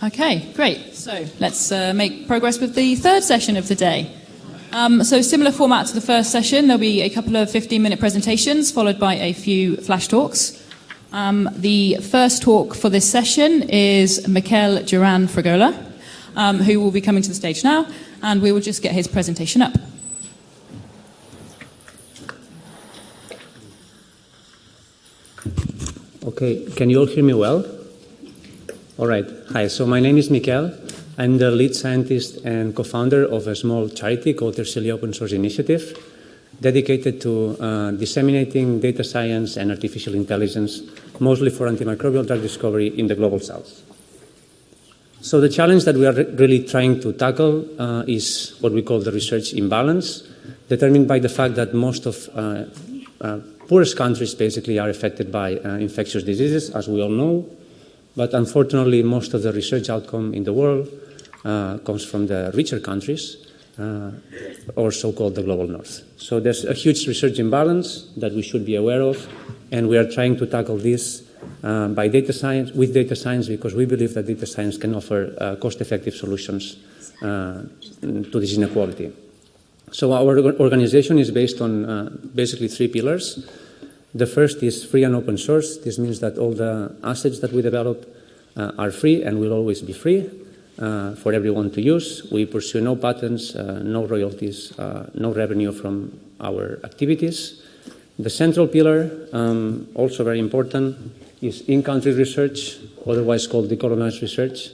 Okay, great. So let's make progress with the third session of the day. So similar format to the first session, there'll be a couple of 15-minute presentations followed by a few flash talks. The first talk for this session is Miquel Duran-Frigola, who will be coming to the stage now, and we will just get his presentation up. Okay, can you all hear me well? All right. Hi, so my name is Miquel. I'm the lead scientist and co-founder of a small charity called Ersilia Open Source Initiative, dedicated to disseminating data science and artificial intelligence, mostly for antimicrobial drug discovery in the global south. So the challenge that we are really trying to tackle is what we call the research imbalance, determined by the fact that most of poorest countries basically are affected by infectious diseases, as we all know. But unfortunately, most of the research outcome in the world comes from the richer countries, or so-called the global north. So there's a huge research imbalance that we should be aware of, and we are trying to tackle this by data science, with data science, because we believe that data science can offer cost-effective solutions to this inequality. So our organization is based on basically three pillars. The first is free and open source. This means that all the assets that we develop are free and will always be free for everyone to use. We pursue no patents, no royalties, no revenue from our activities. The central pillar, also very important, is in-country research, otherwise called decolonized research.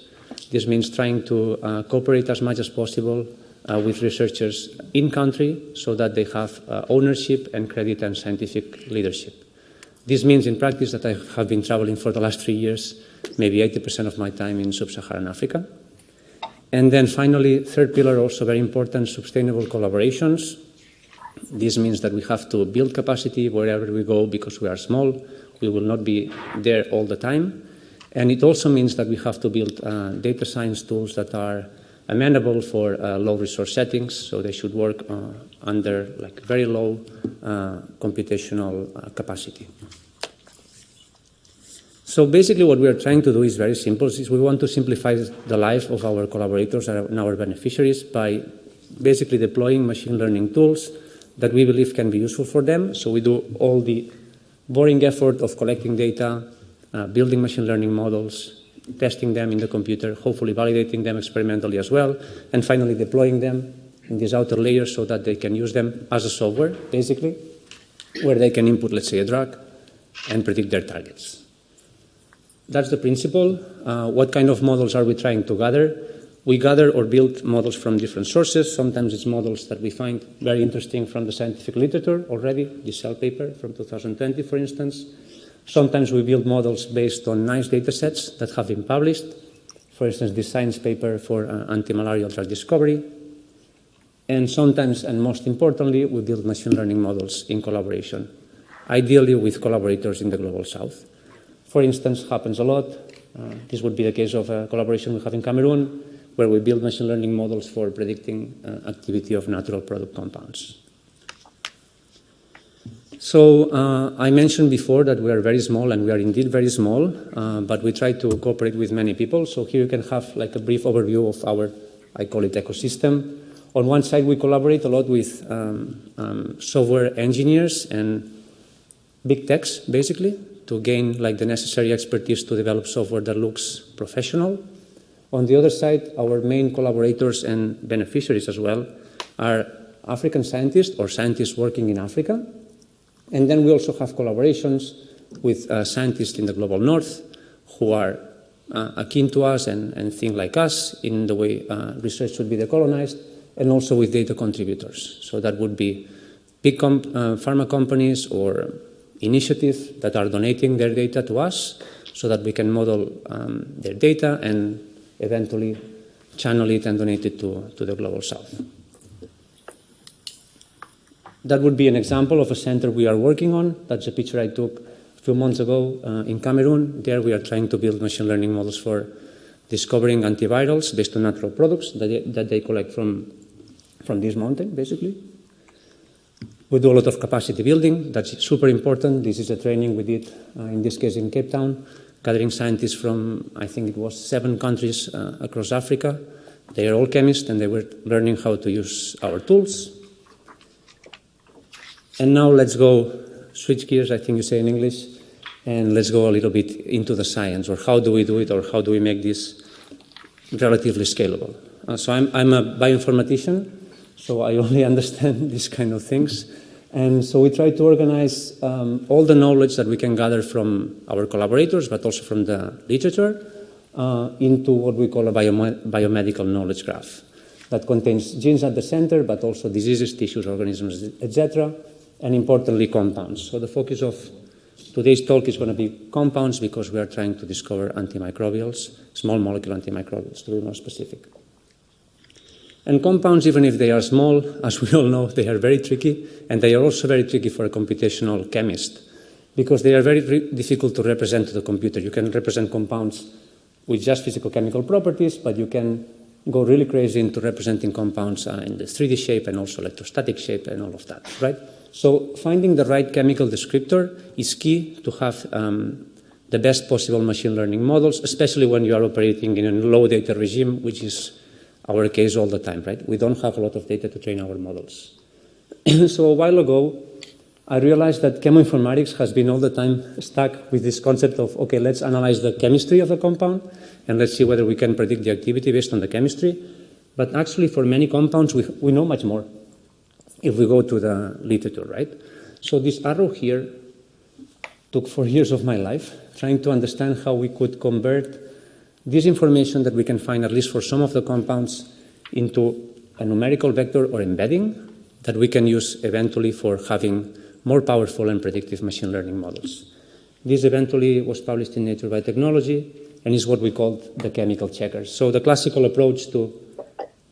This means trying to cooperate as much as possible with researchers in-country so that they have ownership and credit and scientific leadership. This means in practice that I have been traveling for the last 3 years, maybe 80% of my time in sub-Saharan Africa. And then finally, third pillar, also very important, sustainable collaborations. This means that we have to build capacity wherever we go because we are small. We will not be there all the time. And it also means that we have to build data science tools that are amenable for low resource settings, so they should work under like very low computational capacity. So basically what we are trying to do is very simple. Is we want to simplify the life of our collaborators and our beneficiaries by basically deploying machine learning tools that we believe can be useful for them. So we do all the boring effort of collecting data, building machine learning models, testing them in the computer, hopefully validating them experimentally as well, and finally deploying them in these outer layers so that they can use them as a software, basically, where they can input, let's say, a drug and predict their targets. That's the principle. What kind of models are we trying to gather? We gather or build models from different sources. Sometimes it's models that we find very interesting from the scientific literature already, the Cell paper from 2020, for instance. Sometimes we build models based on nice data sets that have been published. For instance, this science paper for antimalarial drug discovery. And sometimes, and most importantly, we build machine learning models in collaboration, ideally with collaborators in the global south. For instance, happens a lot. This would be the case of a collaboration we have in Cameroon, where we build machine learning models for predicting activity of natural product compounds. So I mentioned before that we are very small, and we are indeed very small, but we try to cooperate with many people. So here you can have like a brief overview of our, I call it, ecosystem. On one side, we collaborate a lot with software engineers and big techs, basically, to gain like the necessary expertise to develop software that looks professional. On the other side, our main collaborators and beneficiaries as well are African scientists or scientists working in Africa. And then we also have collaborations with scientists in the global north who are akin to us and think like us in the way research should be decolonized, and also with data contributors. So that would be big pharma companies or initiatives that are donating their data to us so that we can model their data and eventually channel it and donate it to the global south. That would be an example of a center we are working on. That's a picture I took a few months ago in Cameroon. There we are trying to build machine learning models for discovering antivirals based on natural products that they collect from this mountain, basically. We do a lot of capacity building. That's super important. This is a training we did, in this case in Cape Town, gathering scientists from, I think it was 7 countries across Africa. They are all chemists, and they were learning how to use our tools. And now let's switch gears, I think you say in English, and let's go a little bit into the science, or how do we do it, or how do we make this relatively scalable. So I'm a bioinformatician, so I only understand these kind of things. And so we try to organize all the knowledge that we can gather from our collaborators, but also from the literature, into what we call a biomedical knowledge graph that contains genes at the center, but also diseases, tissues, organisms, etc., and importantly, compounds. So the focus of today's talk is going to be compounds, because we are trying to discover antimicrobials, small molecule antimicrobials, to be more specific. And compounds, even if they are small, as we all know, they are very tricky, and they are also very tricky for a computational chemist, because they are very difficult to represent to the computer. You can represent compounds with just physical-chemical properties, but you can go really crazy into representing compounds in the 3D shape and also electrostatic shape and all of that, right? So finding the right chemical descriptor is key to have the best possible machine learning models, especially when you are operating in a low data regime, which is our case all the time, right? We don't have a lot of data to train our models. So a while ago, I realized that chemoinformatics has been all the time stuck with this concept of, okay, let's analyze the chemistry of the compound, and let's see whether we can predict the activity based on the chemistry. But actually, for many compounds, we know much more if we go to the literature, right? So this arrow here took 4 years of my life, trying to understand how we could convert this information that we can find, at least for some of the compounds, into a numerical vector or embedding that we can use eventually for having more powerful and predictive machine learning models. This eventually was published in Nature Biotechnology and is what we called the chemical checkers. So the classical approach to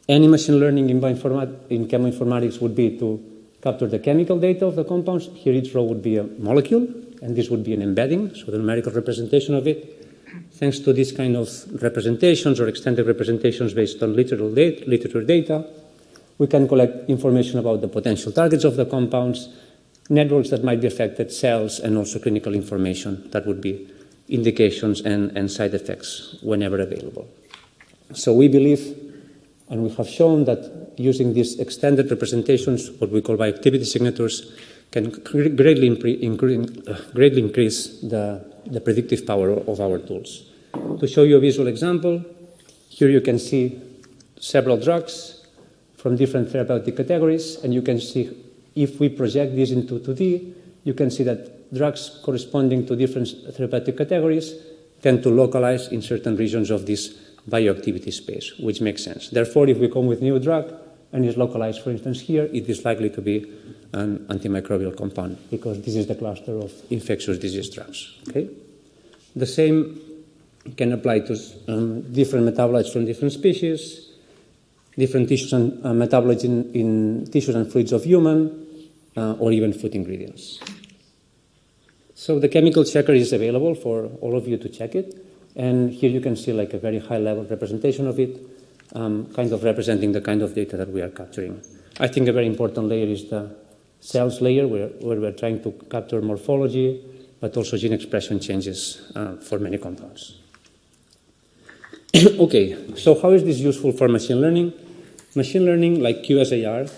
any machine learning in chemoinformatics would be to capture the chemical data of the compounds. Here each row would be a molecule, and this would be an embedding, so the numerical representation of it. Thanks to this kind of representations or extended representations based on literature data, we can collect information about the potential targets of the compounds, networks that might be affected, cells, and also clinical information that would be indications and side effects whenever available. So we believe, and we have shown, that using these extended representations, what we call bioactivity signatures, can greatly increase the predictive power of our tools. To show you a visual example, here you can see several drugs from different therapeutic categories, and you can see, if we project this into 2D, you can see that drugs corresponding to different therapeutic categories tend to localize in certain regions of this bioactivity space, which makes sense. Therefore, if we come with a new drug and is localized, for instance, here, it is likely to be an antimicrobial compound, because this is the cluster of infectious disease drugs. Okay? The same can apply to different metabolites from different species, different tissues and metabolites in tissues and fluids of human, or even food ingredients. So the chemical checker is available for all of you to check it. And here you can see like a very high-level representation of it, kind of representing the kind of data that we are capturing. I think a very important layer is the cells layer, where we're trying to capture morphology, but also gene expression changes for many compounds. Okay, so how is this useful for machine learning? Machine learning, like QSAR,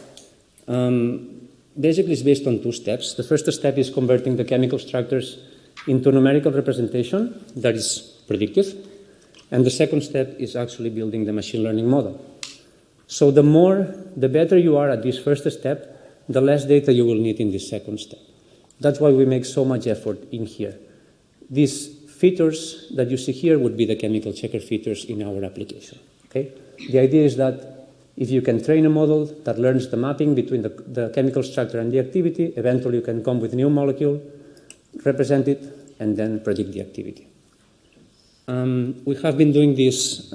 basically is based on 2 steps. The first step is converting the chemical structures into numerical representation that is predictive. And the second step is actually building the machine learning model. So the better you are at this first step, the less data you will need in this second step. That's why we make so much effort in here. These features that you see here would be the chemical checker features in our application. Okay? The idea is that if you can train a model that learns the mapping between the chemical structure and the activity, eventually you can come with a new molecule, represent it, and then predict the activity. We have been doing this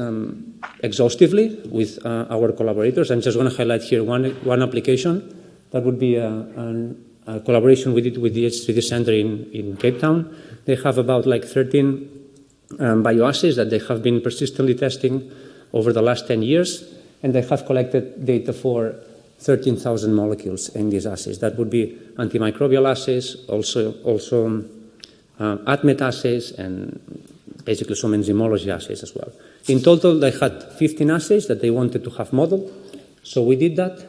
exhaustively with our collaborators. I'm just going to highlight here one application. That would be a collaboration we did with the H3D Center in Cape Town. They have about like 13 bioassays that they have been persistently testing over the last 10 years, and they have collected data for 13,000 molecules in these assays. That would be antimicrobial assays, also ADMET assays, and basically some enzymology assays as well. In total, they had 15 assays that they wanted to have modeled. So we did that.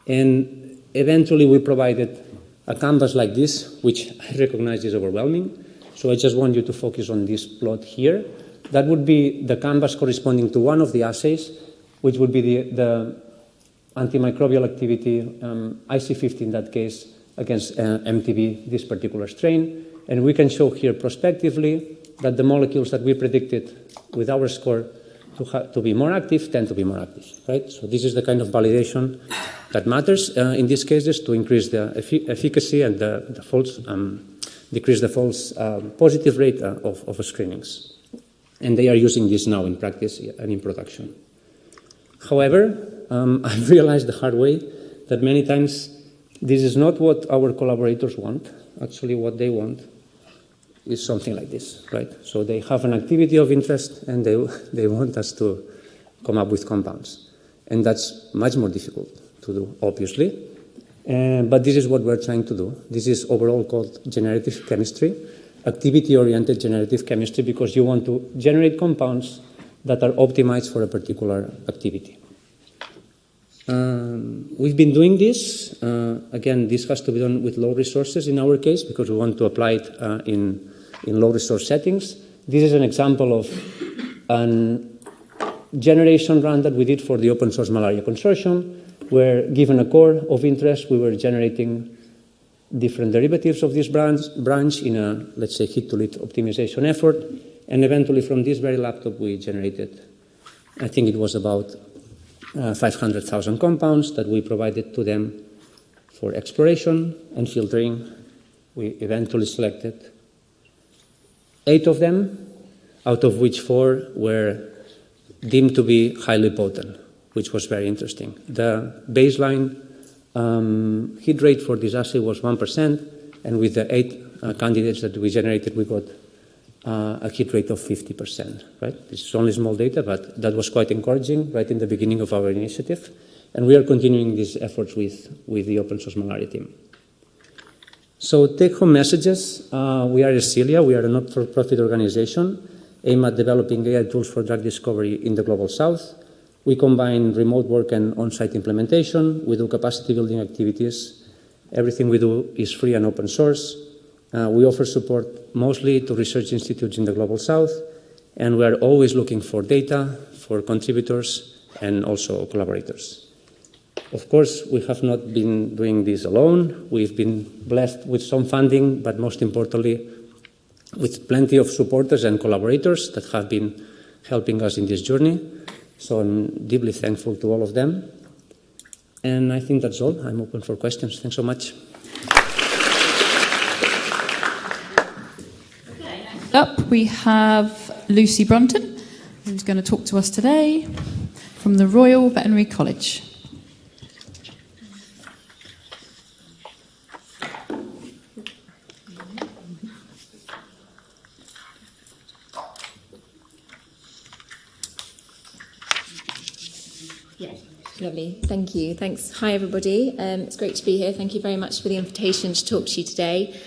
And eventually we provided a canvas like this, which I recognize is overwhelming. So I just want you to focus on this plot here. That would be the canvas corresponding to one of the assays, which would be the antimicrobial activity, IC50 in that case, against MTB, this particular strain. And we can show here prospectively that the molecules that we predicted with our score to be more active tend to be more active, right? So this is the kind of validation that matters in these cases to increase the efficacy and the false, decrease the false positive rate of screenings. And they are using this now in practice and in production. However, I've realized the hard way that many times this is not what our collaborators want. Actually, what they want is something like this, right? So they have an activity of interest and they want us to come up with compounds. And that's much more difficult to do, obviously. But this is what we're trying to do. This is overall called generative chemistry, activity-oriented generative chemistry, because you want to generate compounds that are optimized for a particular activity. We've been doing this. Again, this has to be done with low resources in our case, because we want to apply it in low resource settings. This is an example of a generation run that we did for the Open Source Malaria Consortium, where given a core of interest, we were generating different derivatives of this branch in a, let's say, hit-to-lead optimization effort. And eventually from this very laptop, we generated, I think it was about 500,000 compounds that we provided to them for exploration and filtering. We eventually selected 8 of them, out of which 4 were deemed to be highly potent, which was very interesting. The baseline hit rate for this assay was 1%, and with the 8 candidates that we generated, we got a hit rate of 50%, right? This is only small data, but that was quite encouraging right in the beginning of our initiative. And we are continuing these efforts with the Open Source Malaria team. So take-home messages. We are Ersilia. We are a not-for-profit organization aimed at developing AI tools for drug discovery in the Global South. We combine remote work and on-site implementation. We do capacity building activities. Everything we do is free and open source. We offer support mostly to research institutes in the Global South, and we are always looking for data, for contributors, and also collaborators. Of course, we have not been doing this alone. We've been blessed with some funding, but most importantly, with plenty of supporters and collaborators that have been helping us in this journey. So I'm deeply thankful to all of them. And I think that's all. I'm open for questions. Thanks so much. Up, we have Lucy Brunton, who's going to talk to us today from the Royal Veterinary College. Lovely, thank you. Thanks. Hi, everybody. It's great to be here. Thank you very much for the invitation to talk to you today.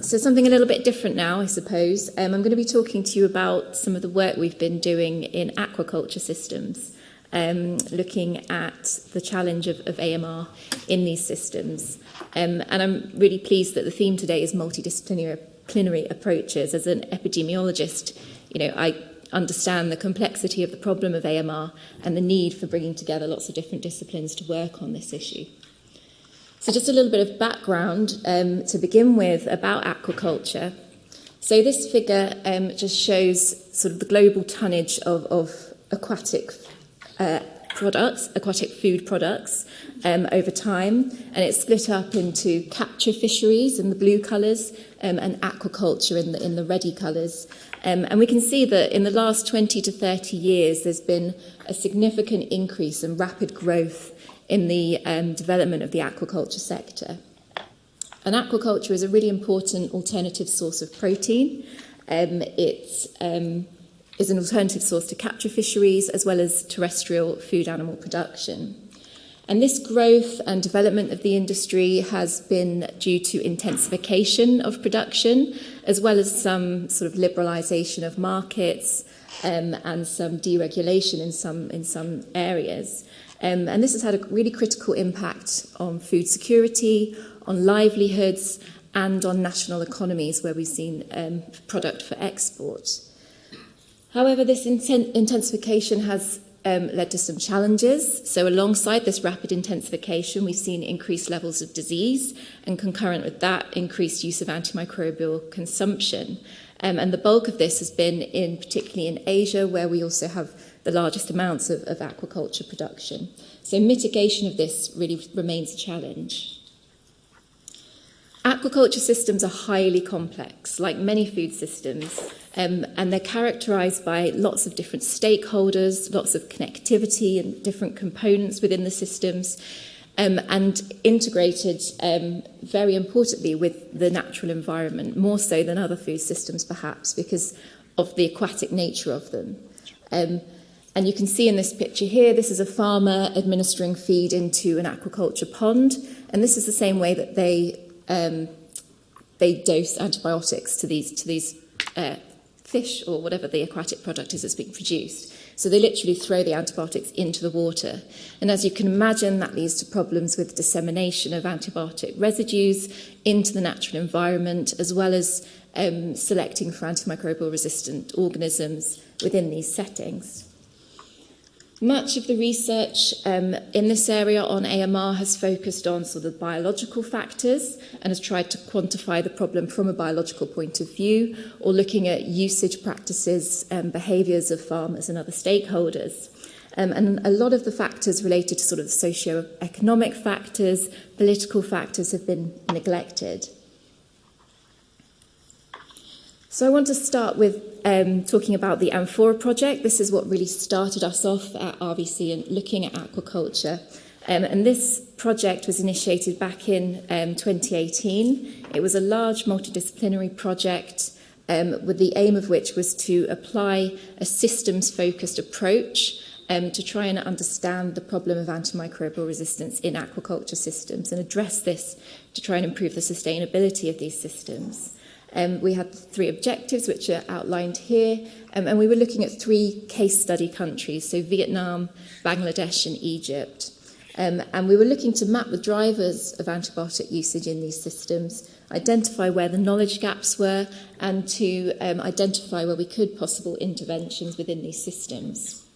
So something a little bit different now, I suppose. I'm going to be talking to you about some of the work we've been doing in aquaculture systems, looking at the challenge of AMR in these systems. And I'm really pleased that the theme today is multidisciplinary approaches. As an epidemiologist, I understand the complexity of the problem of AMR and the need for bringing together lots of different disciplines to work on this issue. So just a little bit of background to begin with about aquaculture. So this figure just shows sort of the global tonnage of aquatic food products over time, and it's split up into capture fisheries in the blue colours and aquaculture in the reddy colours. And we can see that in the last 20 to 30 years, there's been a significant increase and rapid growth in the development of the aquaculture sector. And aquaculture is a really important alternative source of protein. It is an alternative source to capture fisheries as well as terrestrial food animal production. And this growth and development of the industry has been due to intensification of production, as well as some sort of liberalisation of markets and some deregulation in some areas. And this has had a really critical impact on food security, on livelihoods, and on national economies where we've seen product for export. However, this intensification has led to some challenges. So alongside this rapid intensification, we've seen increased levels of disease, and concurrent with that, increased use of antimicrobial consumption. And the bulk of this has been particularly in Asia, where we also have the largest amounts of aquaculture production. So mitigation of this really remains a challenge. Aquaculture systems are highly complex, like many food systems, and they're characterised by lots of different stakeholders, lots of connectivity and different components within the systems, and integrated, very importantly, with the natural environment, more so than other food systems perhaps, because of the aquatic nature of them. And you can see in this picture here, this is a farmer administering feed into an aquaculture pond, and this is the same way that they dose antibiotics to these fish or whatever the aquatic product is that's being produced. So they literally throw the antibiotics into the water. And as you can imagine, that leads to problems with dissemination of antibiotic residues into the natural environment, as well as selecting for antimicrobial resistant organisms within these settings. Much of the research in this area on AMR has focused on sort of biological factors and has tried to quantify the problem from a biological point of view, or looking at usage practices and behaviours of farmers and other stakeholders. And a lot of the factors related to sort of socio-economic factors, political factors have been neglected. So I want to start with talking about the Amphora project. This is what really started us off at RVC and looking at aquaculture. And this project was initiated back in 2018. It was a large multidisciplinary project with the aim of which was to apply a systems-focused approach to try and understand the problem of antimicrobial resistance in aquaculture systems and address this to try and improve the sustainability of these systems. We had 3 objectives, which are outlined here, and we were looking at 3 case study countries, so Vietnam, Bangladesh, and Egypt. And we were looking to map the drivers of antibiotic usage in these systems, identify where the knowledge gaps were, and to identify where we could possible interventions within these systems.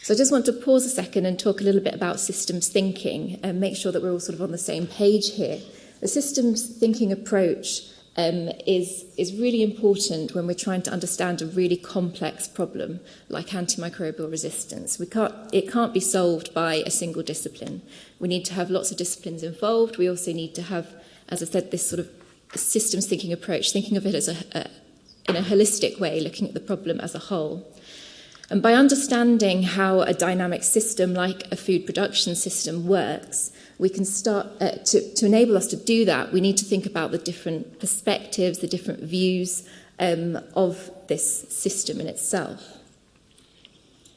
So I just want to pause a second and talk a little bit about systems thinking and make sure that we're all sort of on the same page here. The systems thinking approach is really important when we're trying to understand a really complex problem like antimicrobial resistance. It can't be solved by a single discipline. We need to have lots of disciplines involved. We also need to have, as I said, this sort of systems thinking approach, thinking of it as in a holistic way, looking at the problem as a whole. And by understanding how a dynamic system like a food production system works, we can start to enable us to do that. We need to think about the different perspectives, the different views of this system in itself.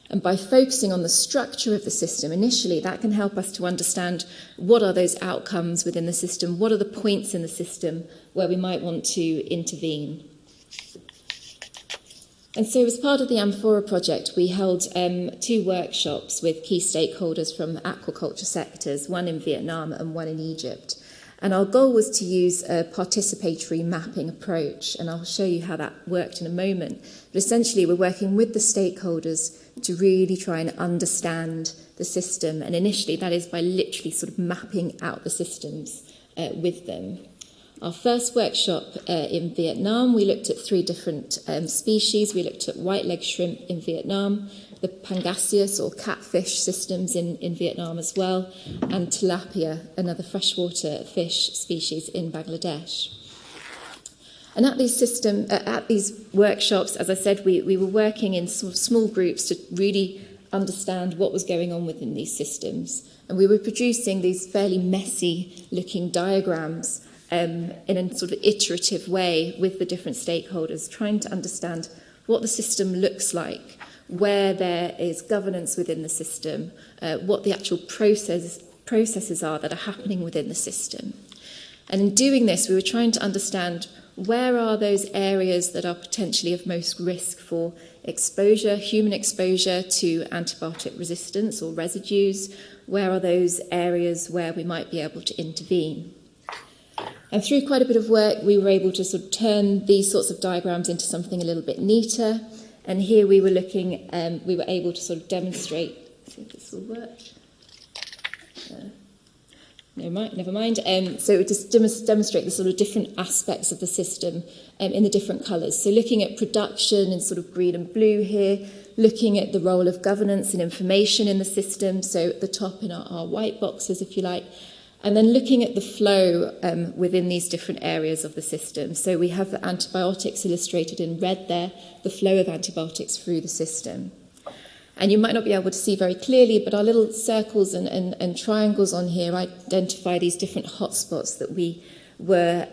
And by focusing on the structure of the system initially, that can help us to understand what are those outcomes within the system, what are the points in the system where we might want to intervene. And so as part of the Amphora project, we held 2 workshops with key stakeholders from aquaculture sectors, one in Vietnam and one in Egypt. And our goal was to use a participatory mapping approach, and I'll show you how that worked in a moment. But essentially, we're working with the stakeholders to really try and understand the system. And initially, that is by literally sort of mapping out the systems with them. Our first workshop in Vietnam, we looked at 3 different species. We looked at white-leg shrimp in Vietnam, the pangasius or catfish systems in Vietnam as well, and tilapia, another freshwater fish species in Bangladesh. And at these workshops, as I said, we were working in sort of small groups to really understand what was going on within these systems. And we were producing these fairly messy-looking diagrams in a sort of iterative way with the different stakeholders, trying to understand what the system looks like, where there is governance within the system, what the actual processes are that are happening within the system. And in doing this, we were trying to understand where are those areas that are potentially of most risk for exposure, human exposure to antibiotic resistance or residues. Where are those areas where we might be able to intervene? And through quite a bit of work, we were able to sort of turn these sorts of diagrams into something a little bit neater. And here we were looking, we were able to sort of demonstrate, let's see if this will work. Never mind. So it just demonstrate the sort of different aspects of the system in the different colours. So looking at production in sort of green and blue here, looking at the role of governance and information in the system, so at the top in our white boxes, if you like, and then looking at the flow within these different areas of the system. So we have the antibiotics illustrated in red there, the flow of antibiotics through the system. And you might not be able to see very clearly, but our little circles and triangles on here identify these different hotspots that we were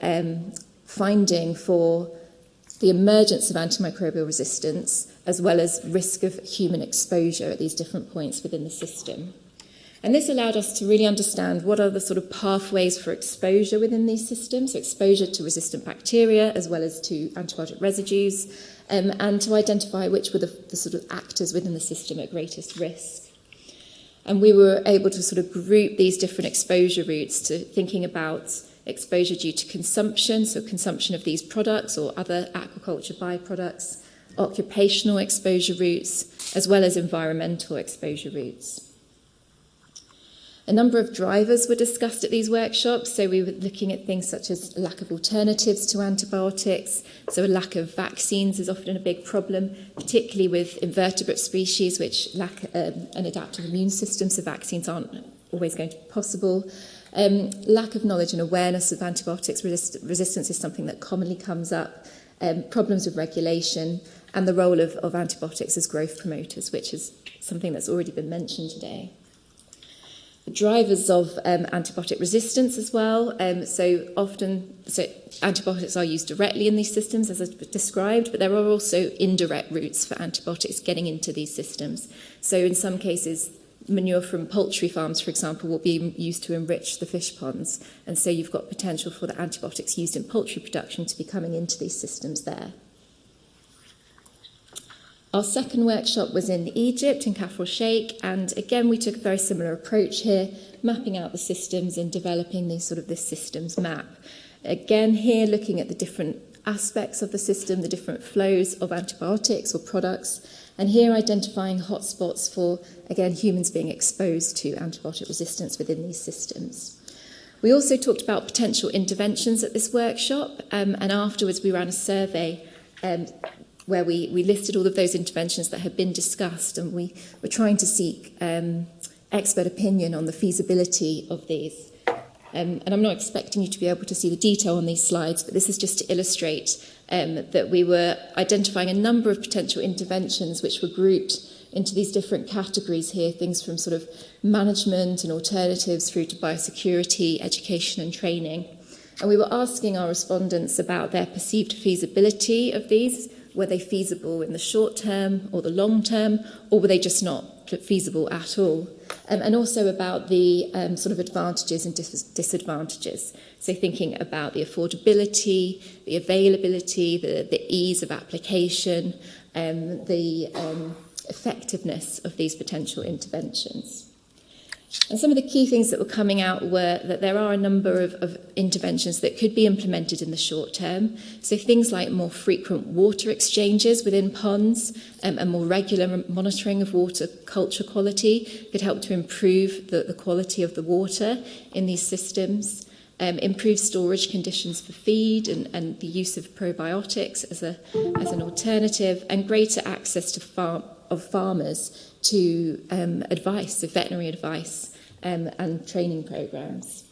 finding for the emergence of antimicrobial resistance, as well as risk of human exposure at these different points within the system. And this allowed us to really understand what are the sort of pathways for exposure within these systems, so exposure to resistant bacteria as well as to antibiotic residues, and to identify which were the sort of actors within the system at greatest risk. And we were able to sort of group these different exposure routes to thinking about exposure due to consumption, so consumption of these products or other aquaculture byproducts, occupational exposure routes, as well as environmental exposure routes. A number of drivers were discussed at these workshops, so we were looking at things such as lack of alternatives to antibiotics, so a lack of vaccines is often a big problem, particularly with invertebrate species which lack an adaptive immune system, so vaccines aren't always going to be possible. Lack of knowledge and awareness of antibiotics resistance is something that commonly comes up, problems with regulation, and the role of antibiotics as growth promoters, which is something that's already been mentioned today. Drivers of antibiotic resistance as well. So antibiotics are used directly in these systems, as I described, but there are also indirect routes for antibiotics getting into these systems. So in some cases, manure from poultry farms, for example, will be used to enrich the fish ponds. And so you've got potential for the antibiotics used in poultry production to be coming into these systems there. Our second workshop was in Egypt, in Kafr el-Sheikh, and again we took a very similar approach here, mapping out the systems and developing this systems map. Again here looking at the different aspects of the system, the different flows of antibiotics or products, and here identifying hotspots for, again, humans being exposed to antibiotic resistance within these systems. We also talked about potential interventions at this workshop, and afterwards we ran a survey where we listed all of those interventions that had been discussed, and we were trying to seek expert opinion on the feasibility of these. And I'm not expecting you to be able to see the detail on these slides, but this is just to illustrate that we were identifying a number of potential interventions which were grouped into these different categories here, things from sort of management and alternatives through to biosecurity, education and training. And we were asking our respondents about their perceived feasibility of these. Were they feasible in the short term or the long term, or were they just not feasible at all? And also about the sort of advantages and disadvantages. So thinking about the affordability, the availability, the ease of application, the effectiveness of these potential interventions. And some of the key things that were coming out were that there are a number of interventions that could be implemented in the short term. So things like more frequent water exchanges within ponds and more regular monitoring of water culture quality could help to improve the quality of the water in these systems. Improve storage conditions for feed and the use of probiotics as an alternative, and greater access to farmers to advice, so veterinary advice and training programs.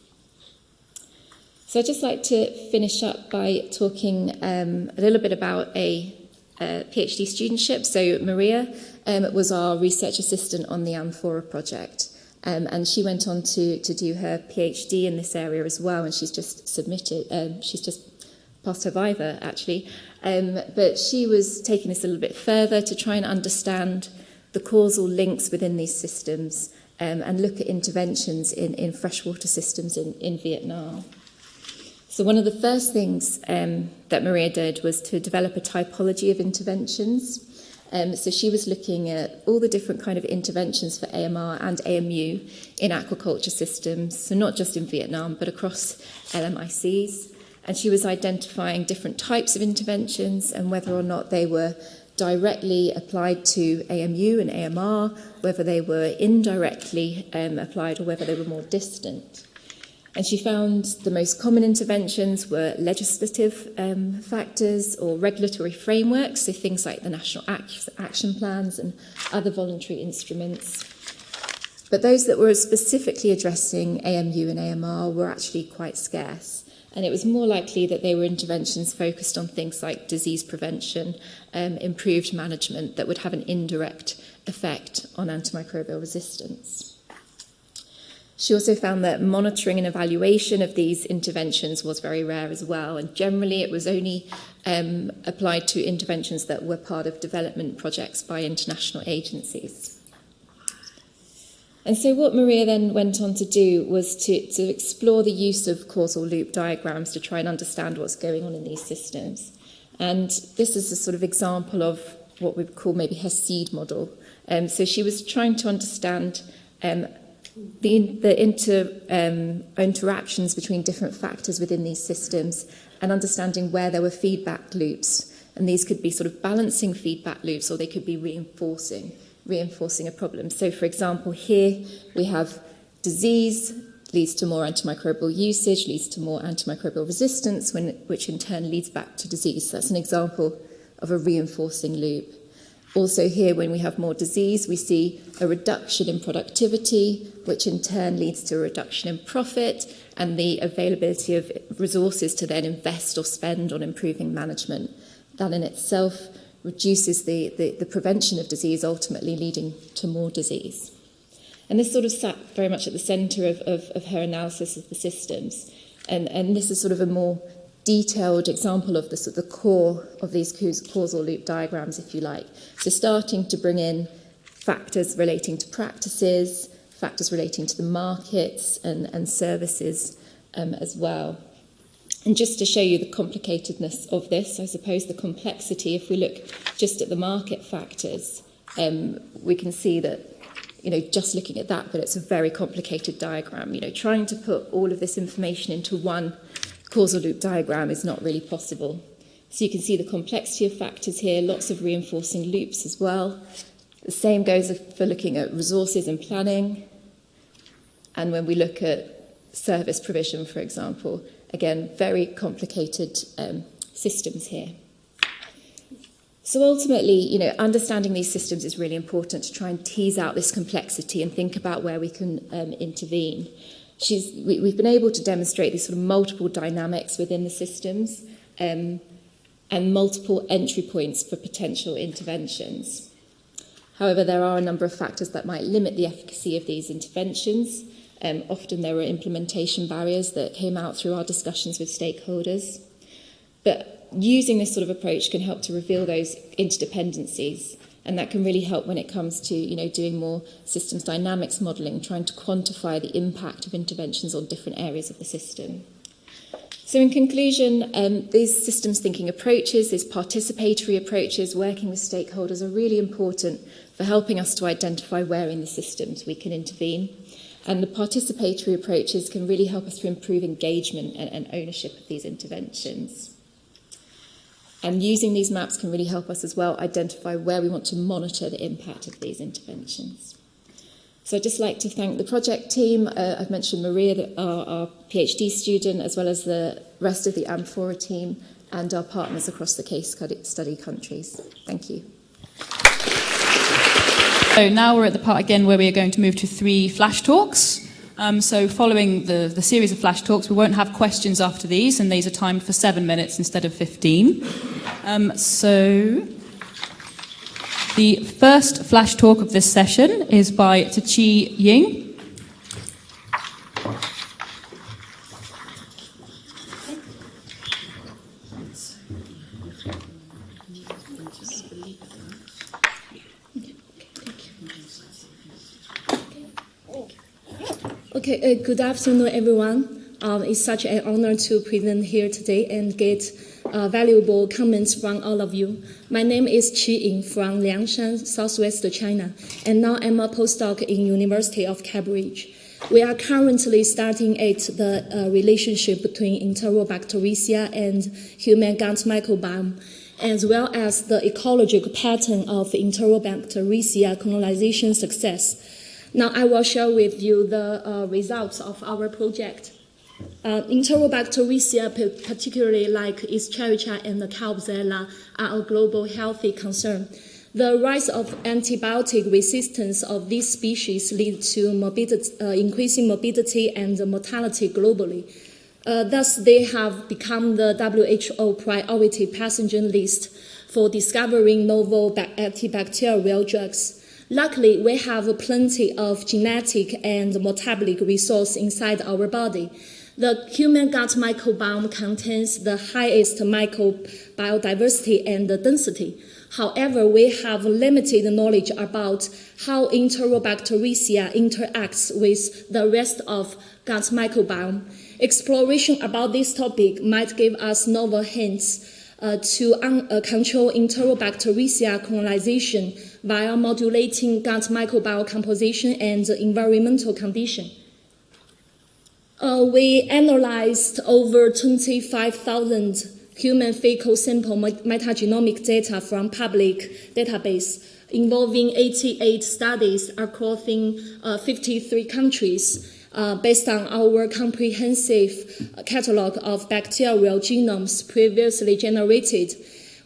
So I'd just like to finish up by talking a little bit about a PhD studentship. So Maria was our research assistant on the Amphora project. And she went on to do her PhD in this area as well, and she's just submitted, she's just passed her Viva actually, but she was taking this a little bit further to try and understand the causal links within these systems, and look at interventions in freshwater systems in Vietnam. So one of the first things that Maria did was to develop a typology of interventions. So she was looking at all the different kind of interventions for AMR and AMU in aquaculture systems, so not just in Vietnam, but across LMICs. And she was identifying different types of interventions and whether or not they were directly applied to AMU and AMR, whether they were indirectly applied or whether they were more distant. And she found the most common interventions were legislative factors or regulatory frameworks, so things like the national action plans and other voluntary instruments. But those that were specifically addressing AMU and AMR were actually quite scarce. And it was more likely that they were interventions focused on things like disease prevention, improved management that would have an indirect effect on antimicrobial resistance. She also found that monitoring and evaluation of these interventions was very rare as well, and generally it was only applied to interventions that were part of development projects by international agencies. And so what Maria then went on to do was to explore the use of causal loop diagrams to try and understand what's going on in these systems. And this is a sort of example of what we would call maybe her seed model. So she was trying to understand the interactions between different factors within these systems and understanding where there were feedback loops. And these could be sort of balancing feedback loops, or they could be reinforcing a problem. So, for example, here we have disease leads to more antimicrobial usage, leads to more antimicrobial resistance, which in turn leads back to disease. So that's an example of a reinforcing loop. Also here, when we have more disease, we see a reduction in productivity, which in turn leads to a reduction in profit and the availability of resources to then invest or spend on improving management. That in itself reduces the prevention of disease, ultimately leading to more disease. And this sort of sat very much at the centre of her analysis of the systems. And this is sort of a more detailed example of the core of these causal loop diagrams, if you like. So starting to bring in factors relating to practices, factors relating to the markets and services as well. And just to show you the complicatedness of this, I suppose the complexity, if we look just at the market factors, we can see that, just looking at that, but it's a very complicated diagram. Trying to put all of this information into one causal loop diagram is not really possible. So you can see the complexity of factors here, lots of reinforcing loops as well. The same goes for looking at resources and planning. And when we look at service provision, for example, again, very complicated systems here. So ultimately, understanding these systems is really important to try and tease out this complexity and think about where we can intervene. We've been able to demonstrate these sort of multiple dynamics within the systems and multiple entry points for potential interventions. However, there are a number of factors that might limit the efficacy of these interventions. Often there were implementation barriers that came out through our discussions with stakeholders. But using this sort of approach can help to reveal those interdependencies, and that can really help when it comes to doing more systems dynamics modelling, trying to quantify the impact of interventions on different areas of the system. So in conclusion, these systems thinking approaches, these participatory approaches, working with stakeholders are really important for helping us to identify where in the systems we can intervene. And the participatory approaches can really help us to improve engagement and ownership of these interventions. And using these maps can really help us as well identify where we want to monitor the impact of these interventions. So I'd just like to thank the project team. I've mentioned Maria, our PhD student, as well as the rest of the Amphora team and our partners across the case study countries. Thank you. So now we're at the part again where we are going to move to 3 flash talks. So following the series of flash talks, we won't have questions after these, and these are timed for 7 minutes instead of 15. So the first flash talk of this session is by Qi Yin. Okay, good afternoon, everyone. It's such an honor to present here today and get valuable comments from all of you. My name is Qi Yin from Liangshan, Southwest China, and now I'm a postdoc in University of Cambridge. We are currently studying the relationship between Enterobacteriaceae and human gut microbiome, as well as the ecological pattern of Enterobacteriaceae colonization success. Now I will share with you the results of our project. Enterobacteriaceae, particularly like Escherichia and the Klebsiella, are a global health concern. The rise of antibiotic resistance of these species leads to increasing morbidity and mortality globally. Thus, they have become the WHO priority pathogen list for discovering novel antibacterial drugs. Luckily, we have plenty of genetic and metabolic resource inside our body. The human gut microbiome contains the highest microbial diversity and density. However, we have limited knowledge about how Enterobacteriaceae interacts with the rest of gut microbiome. Exploration about this topic might give us novel hints to control Enterobacteriaceae colonization via modulating gut microbial composition and environmental condition. We analyzed over 25,000 human fecal sample metagenomic data from public database involving 88 studies across 53 countries. Based on our comprehensive catalog of bacterial genomes previously generated,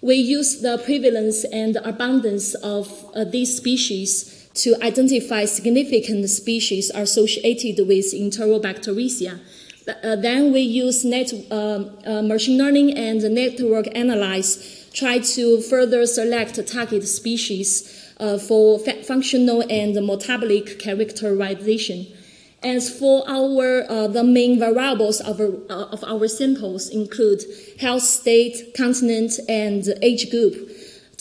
we use the prevalence and abundance of these species to identify significant species associated with Enterobacteriaceae. Then we use machine learning and network analysis, try to further select target species for functional and metabolic characterization. As for the main variables of our samples include health state, continent, and age group.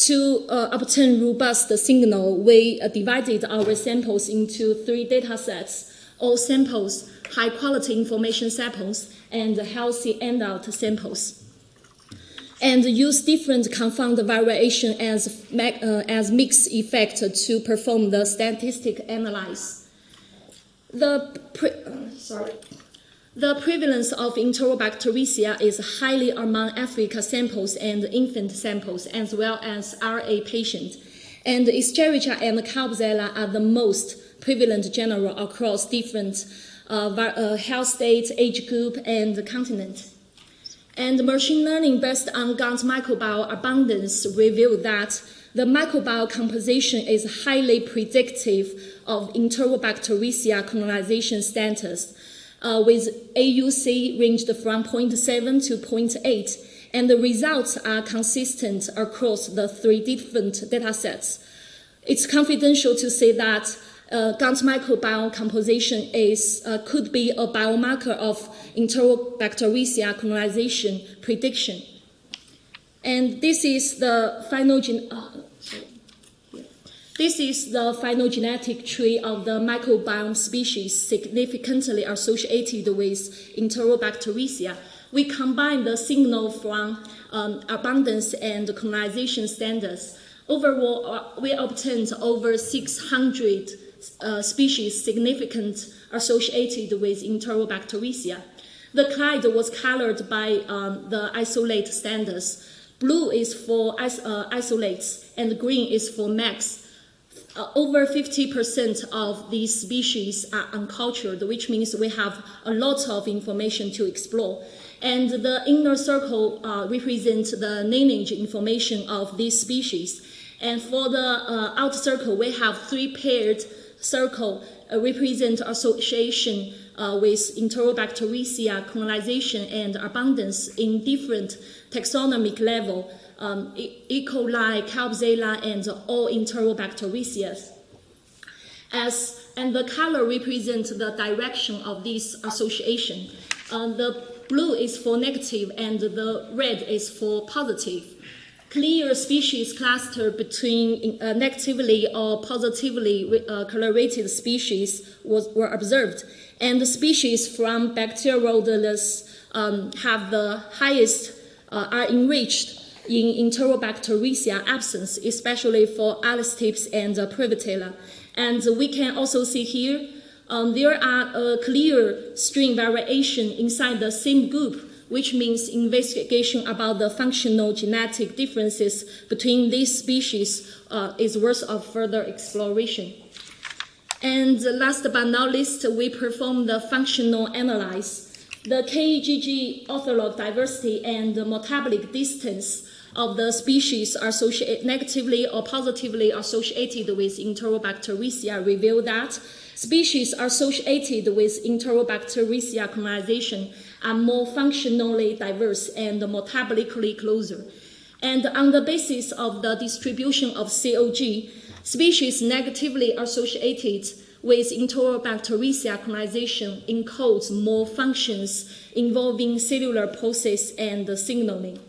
To obtain robust signal, we divided our samples into 3 data sets: all samples, high-quality information samples, and healthy end-out samples, and use different confound variation as mixed effect to perform the statistic analysis. The prevalence of Enterobacteriaceae is highly among Africa samples and infant samples, as well as RA patients. And Escherichia and Klebsiella are the most prevalent general across different health states, age group, and continent. And machine learning based on gut microbial abundance revealed that the microbial composition is highly predictive of Enterobacteriaceae colonization status, with AUC ranged from 0.7 to 0.8, and the results are consistent across the 3 different data sets. It's confidential to say that gut microbiome composition could be a biomarker of Enterobacteriaceae colonization prediction. And this is the phylogenetic tree of the microbiome species significantly associated with Enterobacteriaceae. We combine the signal from abundance and colonization standards. Overall, we obtained over 600 species significant associated with Enterobacteriaceae. The clade was colored by the isolate standards. Blue is for isolates and green is for max. Over 50% of these species are uncultured, which means we have a lot of information to explore. And the inner circle represents the lineage information of these species. And for the outer circle, we have 3 paired circles represent association with Enterobacteriaceae colonization and abundance in different taxonomic level, E. coli, Klebsiella, and all Enterobacteriaceae. And the color represents the direction of this association. The blue is for negative and the red is for positive. clear species cluster between negatively or positively correlated species were observed. And the species from Bacteroidetes have the highest, are enriched in Enterobacteriaceae absence, especially for Alistips and Privitella. And we can also see here, there are a clear strain variation inside the same group, which means investigation about the functional genetic differences between these species is worth of further exploration. And last but not least, we performed the functional analysis. The KGG ortholog diversity and the metabolic distance of the species are negatively or positively associated with Enterobacteriaceae reveal that species associated with Enterobacteriaceae colonization are more functionally diverse and metabolically closer. And on the basis of the distribution of COG, species negatively associated with Enterobacteriaceae colonization encodes more functions involving cellular process and signaling.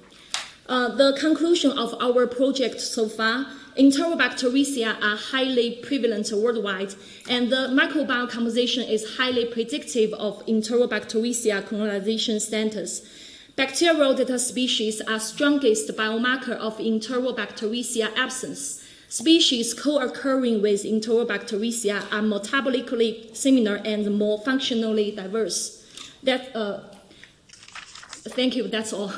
The conclusion of our project so far, Enterobacteriaceae are highly prevalent worldwide, and the microbiome composition is highly predictive of Enterobacteriaceae colonization status. Bacteroideta species are strongest biomarker of Enterobacteriaceae absence. Species co-occurring with Enterobacteriaceae are metabolically similar and more functionally diverse. Thank you, that's all.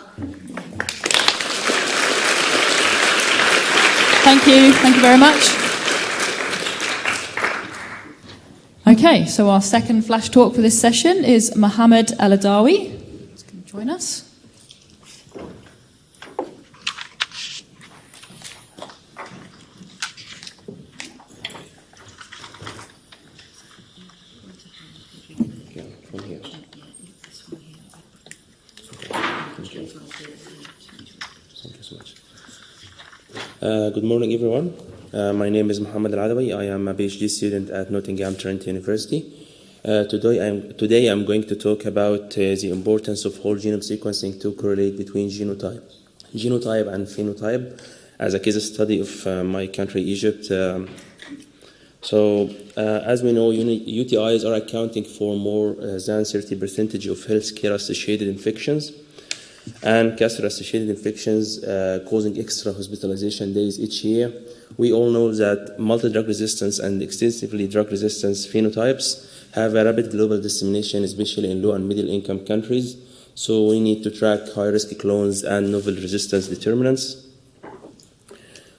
Thank you very much. Okay, so our second flash talk for this session is Mohamed Eladawy. He's going to join us. Good morning, everyone. My name is Mohamed Eladawy. I am a PhD student at Nottingham Trent University. Today I'm going to talk about the importance of whole genome sequencing to correlate between genotype and phenotype as a case study of my country, Egypt. As we know, UTIs are accounting for more than 30% of healthcare-associated infections, and cancer-associated infections causing extra hospitalization days each year. We all know that multi-drug resistance and extensively drug resistance phenotypes have a rapid global dissemination, especially in low and middle income countries. So we need to track high-risk clones and novel resistance determinants.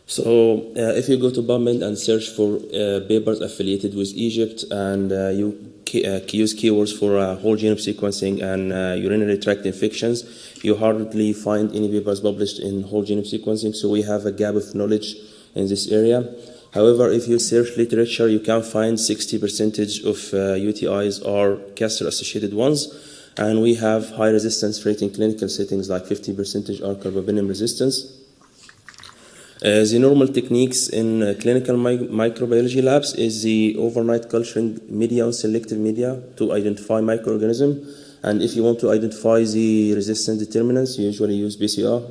So if you go to PubMed and search for papers affiliated with Egypt, and you use keywords for whole genome sequencing and urinary tract infections, you hardly find any papers published in whole genome sequencing, so we have a gap of knowledge in this area. However, if you search literature, you can find 60% of UTIs are cancer-associated ones, and we have high resistance rate in clinical settings, like 50% are carbapenem resistance. The normal techniques in clinical microbiology labs is the overnight culturing media and selective media to identify microorganisms. And if you want to identify the resistance determinants, you usually use PCR.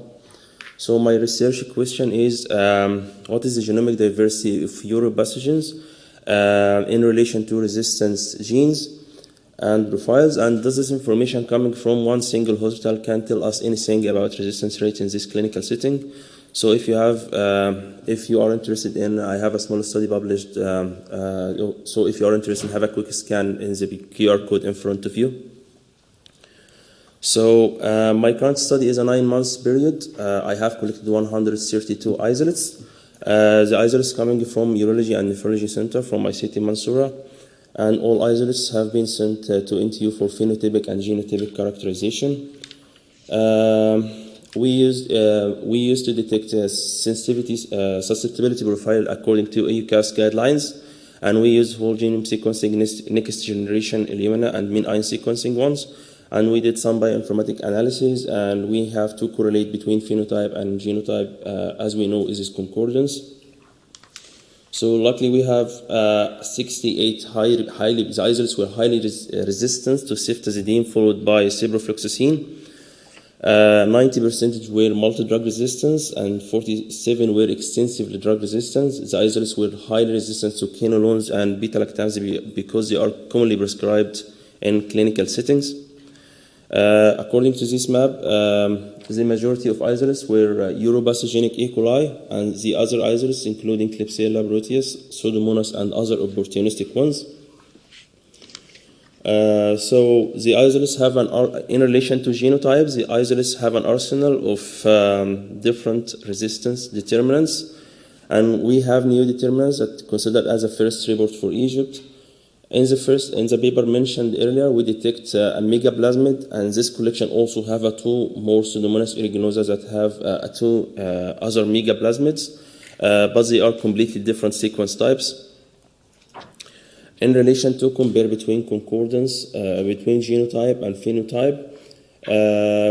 So my research question is, what is the genomic diversity of uropathogens in relation to resistance genes and profiles? And does this information coming from one single hospital can tell us anything about resistance rate in this clinical setting? So if you are interested in, I have a small study published, so if you are interested, have a quick scan in the QR code in front of you. So my current study is a 9 months period. I have collected 132 isolates. The isolates coming from Urology and Nephrology Center from my city, Mansoura. And all isolates have been sent to NTU for phenotypic and genotypic characterization. We used to detect susceptibility profile according to EUCAS guidelines, and we use whole genome sequencing next generation Illumina and MinION sequencing ones, and we did some bioinformatic analysis, and we have to correlate between phenotype and genotype, as we know is this concordance. So luckily we have 68 the isolates were highly resistant to ceftazidime followed by ciprofloxacin. 90% were multi-drug resistance and 47 were extensively drug resistance. The isolates were highly resistant to quinolones and beta-lactams because they are commonly prescribed in clinical settings. According to this map, the majority of isolates were uropathogenic E. coli, and the other isolates, including Klebsiella proteus, Pseudomonas, and other opportunistic ones. So the isolates have in relation to genotypes, the isolates have an arsenal of different resistance determinants, and we have new determinants that considered as a first report for Egypt. In the paper mentioned earlier, we detect a megaplasmid, and this collection also have two more Pseudomonas aeruginosa that have two other megaplasmids, but they are completely different sequence types. In relation to compare between concordance between genotype and phenotype,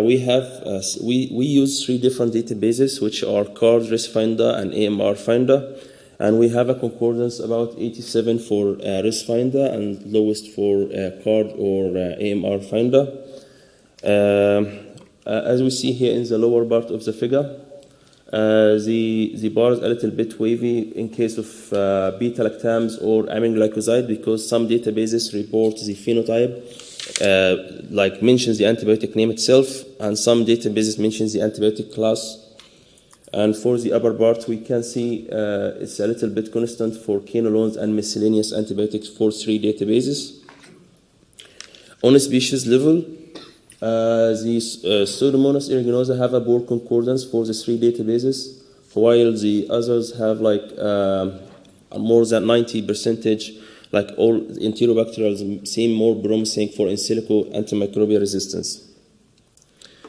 we use three different databases, which are CARD, ResFinder, and AMR Finder, and we have a concordance about 87 for ResFinder and lowest for CARD or AMR Finder. As we see here in the lower part of the figure, the bar is a little bit wavy in case of beta-lactams or aminoglycoside, because some databases report the phenotype, like mentions the antibiotic name itself, and some databases mentions the antibiotic class. And for the upper part, we can see it's a little bit constant for quinolones and miscellaneous antibiotics for three databases. On a species level, these Pseudomonas aeruginosa have a poor concordance for the three databases, while the others have like more than 90%, like all Enterobacterials seem more promising for in silico antimicrobial resistance.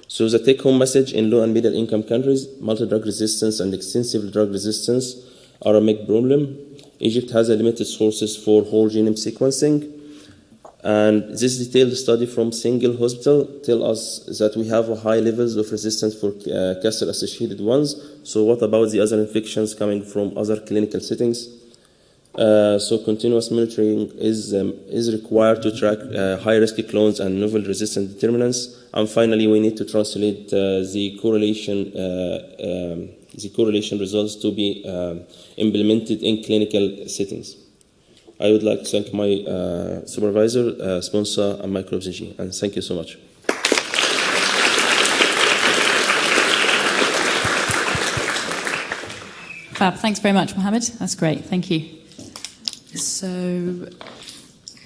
So the take-home message in low and middle income countries, multi-drug resistance and extensive drug resistance are a big problem. Egypt has a limited sources for whole genome sequencing. And this detailed study from single hospital tell us that we have high levels of resistance for castor-associated ones. So what about the other infections coming from other clinical settings? So continuous monitoring is required to track high-risk clones and novel resistant determinants. And finally, we need to translate the correlation results to be implemented in clinical settings. I would like to thank my supervisor, sponsor, and microbiome, and thank you so much. Fab. Thanks very much, Mohamed. That's great. Thank you. So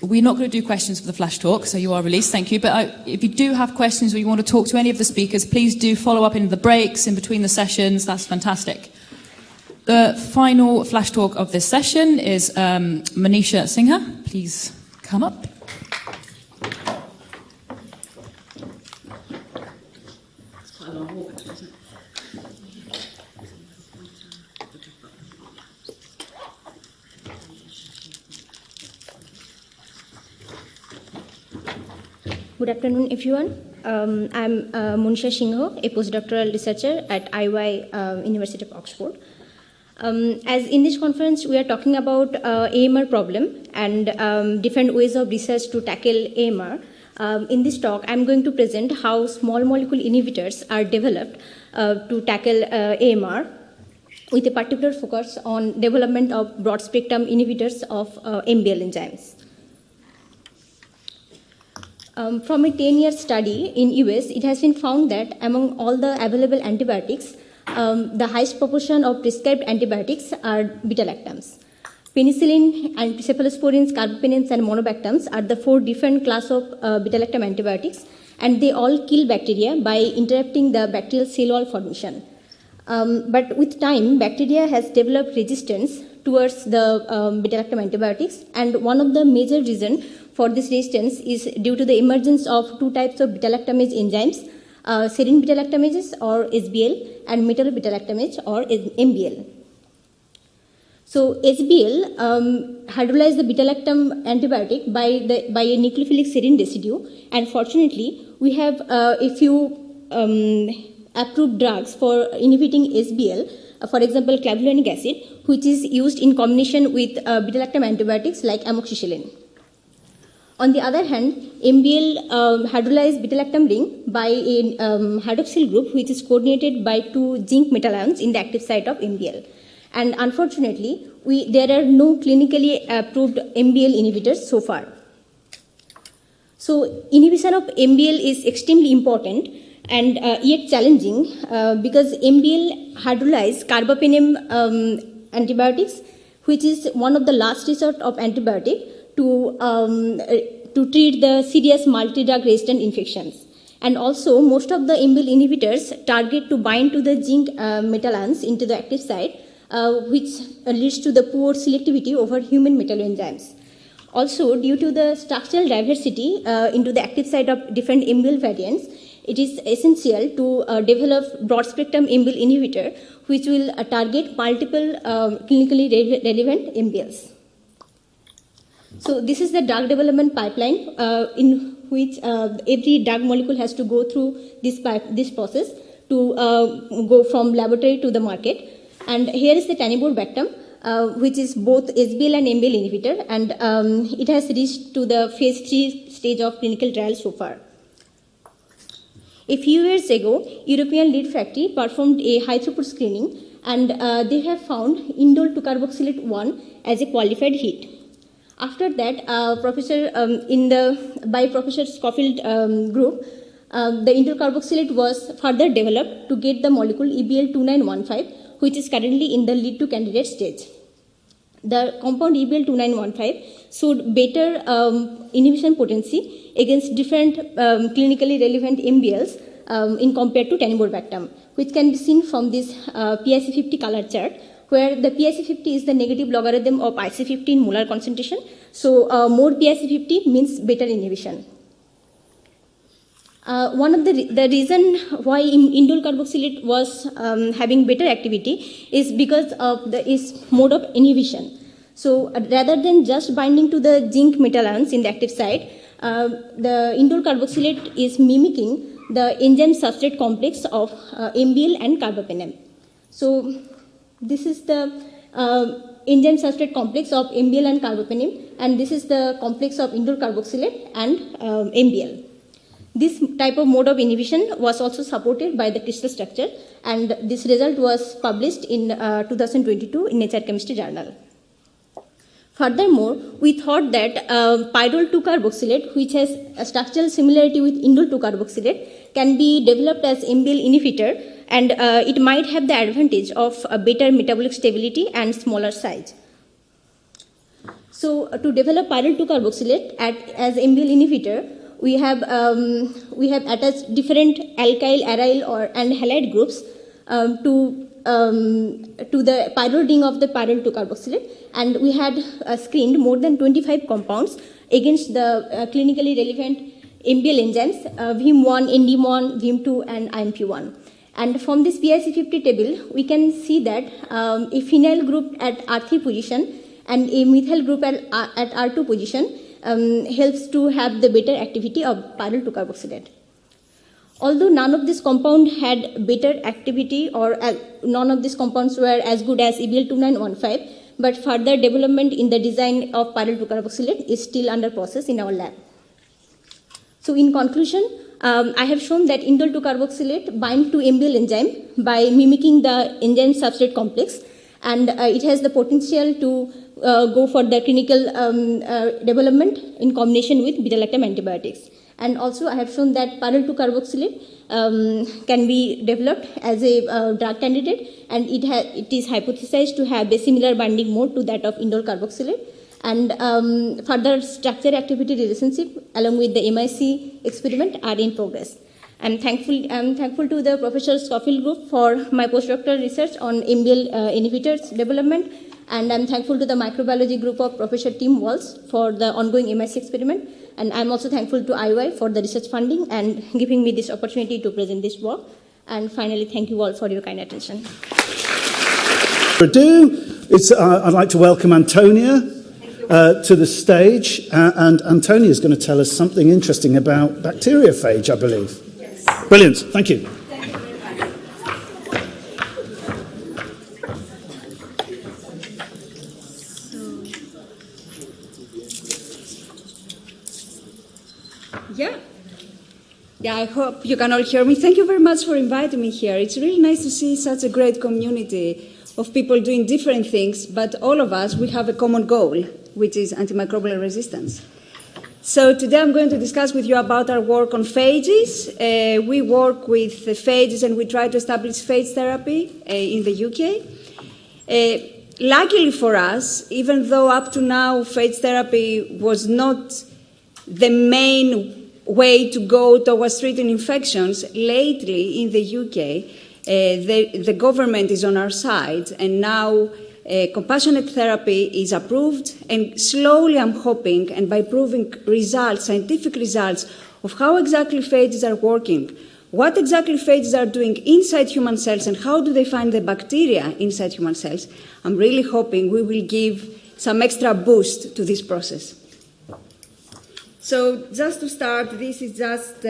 we're not going to do questions for the flash talk, so you are released. Thank you. But if you do have questions or you want to talk to any of the speakers, please do follow up in the breaks, in between the sessions. That's fantastic. The final flash talk of this session is Monisha Singha. Please come up. Good afternoon, everyone. I'm Monisha Singha, a postdoctoral researcher at IOI University of Oxford. As in this conference, we are talking about AMR problem and different ways of research to tackle AMR. In this talk, I'm going to present how small molecule inhibitors are developed to tackle AMR, with a particular focus on development of broad spectrum inhibitors of MBL enzymes. From a 10-year study in US, it has been found that among all the available antibiotics, the highest proportion of prescribed antibiotics are beta-lactams. Penicillin and cephalosporins, carbapenems, and monobactams are the four different class of beta-lactam antibiotics, and they all kill bacteria by interrupting the bacterial cell wall formation. But with time, bacteria has developed resistance towards the beta-lactam antibiotics, and one of the major reasons for this resistance is due to the emergence of two types of beta-lactamase enzymes, serine beta-lactamases or SBL and metallo-beta-lactamase or MBL. So SBL hydrolyzes the beta-lactam antibiotic by a nucleophilic serine residue, and fortunately we have a few approved drugs for inhibiting SBL, for example clavulanic acid, which is used in combination with beta-lactam antibiotics like amoxicillin. On the other hand, MBL hydrolyzed beta-lactam ring by a hydroxyl group which is coordinated by 2 zinc metal ions in the active site of MBL. And unfortunately, there are no clinically approved MBL inhibitors so far. So inhibition of MBL is extremely important and yet challenging because MBL hydrolyzes carbapenem antibiotics, which is one of the last resort of antibiotic to treat the serious multi-drug resistant infections. And also, most of the MBL inhibitors target to bind to the zinc metal ions into the active site, which leads to the poor selectivity over human metalloenzymes. Also, due to the structural diversity into the active site of different MBL variants, it is essential to develop broad-spectrum MBL inhibitor, which will target multiple clinically relevant MBLs. So this is the drug development pipeline in which every drug molecule has to go through this process to go from laboratory to the market. And here is the Enterobacteriaceae, which is both SBL and MBL inhibitor, and it has reached to the phase 3 stage of clinical trial so far. A few years ago, European Lead Factory performed a high-throughput screening, and they have found indole 2-carboxylate 1 as a qualified hit. After that, by Professor Schofield group, the indole carboxylate was further developed to get the molecule EBL2915, which is currently in the lead to candidate stage. The compound EBL2915 showed better inhibition potency against different clinically relevant MBLs in compared to Enterobacteriaceae, which can be seen from this PIC50 color chart, where the PIC50 is the negative logarithm of IC50 in molar concentration. So more PIC50 means better inhibition. One of the reason why indole carboxylate was having better activity is because of its mode of inhibition. So rather than just binding to the zinc metal ions in the active site, the indole carboxylate is mimicking the enzyme substrate complex of MBL and carbapenem. So this is the enzyme substrate complex of MBL and carbapenem, and this is the complex of indole carboxylate and MBL. This type of mode of inhibition was also supported by the crystal structure, and this result was published in 2022 in Nature Chemistry Journal. Furthermore, we thought that pyrrole 2-carboxylate, which has a structural similarity with indole 2-carboxylate, can be developed as MBL inhibitor, and it might have the advantage of a better metabolic stability and smaller size. So to develop pyrrole 2-carboxylate as MBL inhibitor, we have attached different alkyl, aryl, and halide groups to the pyrrole ring of the pyrrole 2-carboxylate, and we had screened more than 25 compounds against the clinically relevant MBL enzymes, VIM1, NDM1, VIM2, and IMP1. And from this PIC50 table, we can see that a phenyl group at R3 position and a methyl group at R2 position helps to have the better activity of pyrrole 2-carboxylate. Although none of these compounds had better activity or none of these compounds were as good as EBL2915, but further development in the design of pyrrole 2-carboxylate is still under process in our lab. So in conclusion, I have shown that indole 2-carboxylate binds to MBL enzyme by mimicking the enzyme substrate complex, and it has the potential to go for the clinical development in combination with beta-lactam antibiotics. And also I have shown that pyrrole 2-carboxylate can be developed as a drug candidate, and it is hypothesized to have a similar binding mode to that of indole carboxylate. And further structure activity relationship along with the MIC experiment are in progress. I'm thankful to the Professor Schofield group for my postdoctoral research on MBL inhibitors development, and I'm thankful to the microbiology group of Professor Tim Walsh for the ongoing MIC experiment, and I'm also thankful to IOI for the research funding and giving me this opportunity to present this work. And finally, thank you all for your kind attention. I'd like to welcome Antonia to the stage, and Antonia is going to tell us something interesting about bacteriophage, I believe. Yes. Brilliant, thank you. Thank you very much. Yeah, I hope you can all hear me. Thank you very much for inviting me here. It's really nice to see such a great community of people doing different things, but all of us, we have a common goal, which is antimicrobial resistance. So today I'm going to discuss with you about our work on phages. We work with the phages and we try to establish phage therapy in the UK. Luckily for us, even though up to now phage therapy was not the main way to go towards treating infections, lately in the UK, the government is on our side, and now compassionate therapy is approved, and slowly I'm hoping, and by proving results, scientific results, of how exactly phages are working, what exactly phages are doing inside human cells, and how do they find the bacteria inside human cells, I'm really hoping we will give some extra boost to this process. So just to start, this is just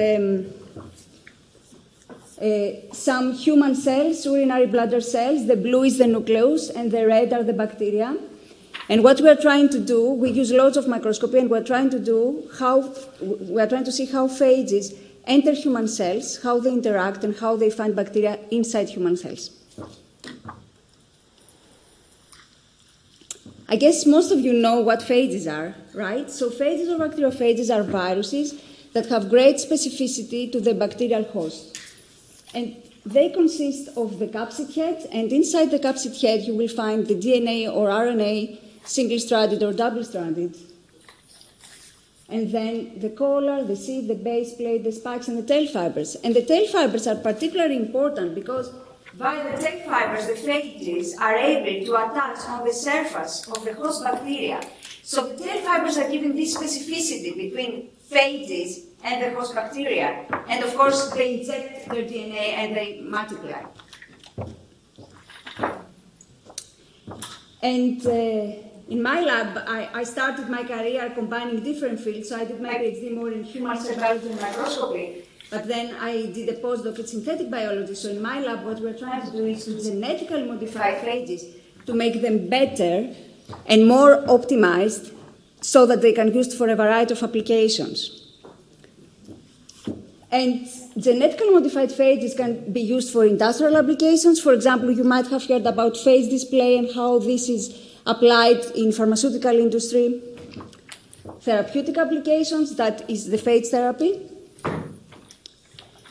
some human cells, urinary bladder cells. The blue is the nucleus and the red are the bacteria. And what we're trying to do, we use loads of microscopy, and we're trying to see how phages enter human cells, how they interact, and how they find bacteria inside human cells. I guess most of you know what phages are, right? So phages or bacteriophages are viruses that have great specificity to the bacterial host. And they consist of the capsid head, and inside the capsid head you will find the DNA or RNA, single-stranded or double-stranded. And then the collar, the seed, the base plate, the spikes, and the tail fibers. And the tail fibers are particularly important because via the tail fibers, the phages are able to attach on the surface of the host bacteria. So the tail fibers are giving this specificity between phages and the host bacteria. And of course, they inject their DNA and they multiply. And in my lab, I started my career combining different fields. So I did my PhD more in human cell biology and microscopy. But then I did a postdoc in synthetic biology. So in my lab, what we're trying to do is to genetically modify phages to make them better and more optimized so that they can be used for a variety of applications. And genetically modified phages can be used for industrial applications. For example, you might have heard about phage display and how this is applied in pharmaceutical industry. Therapeutic applications, that is the phage therapy.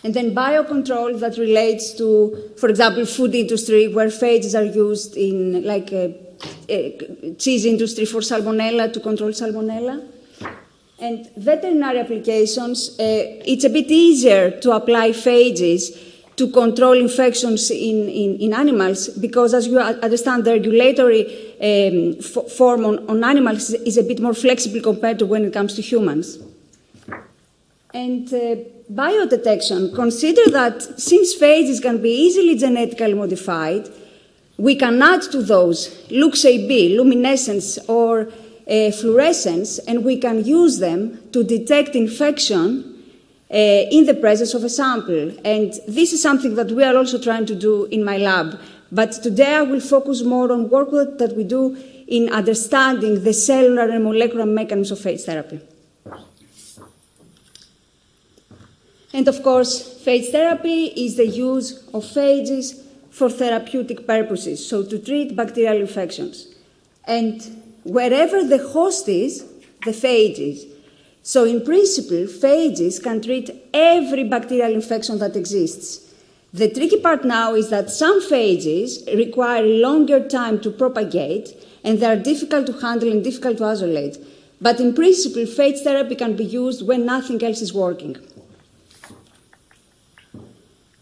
And then biocontrol that relates to, for example, food industry, where phages are used in, like, cheese industry for salmonella, to control salmonella. And veterinary applications, it's a bit easier to apply phages to control infections in animals, because as you understand, the regulatory form on animals is a bit more flexible compared to when it comes to humans. And biodetection, consider that since phages can be easily genetically modified, we can add to those LuxAB, luminescence, or fluorescence, and we can use them to detect infection in the presence of a sample. And this is something that we are also trying to do in my lab. But today I will focus more on work that we do in understanding the cellular and molecular mechanisms of phage therapy. And of course, phage therapy is the use of phages for therapeutic purposes, so to treat bacterial infections. And wherever the host is, the phage is. So in principle, phages can treat every bacterial infection that exists. The tricky part now is that some phages require longer time to propagate, and they are difficult to handle and difficult to isolate. But in principle, phage therapy can be used when nothing else is working.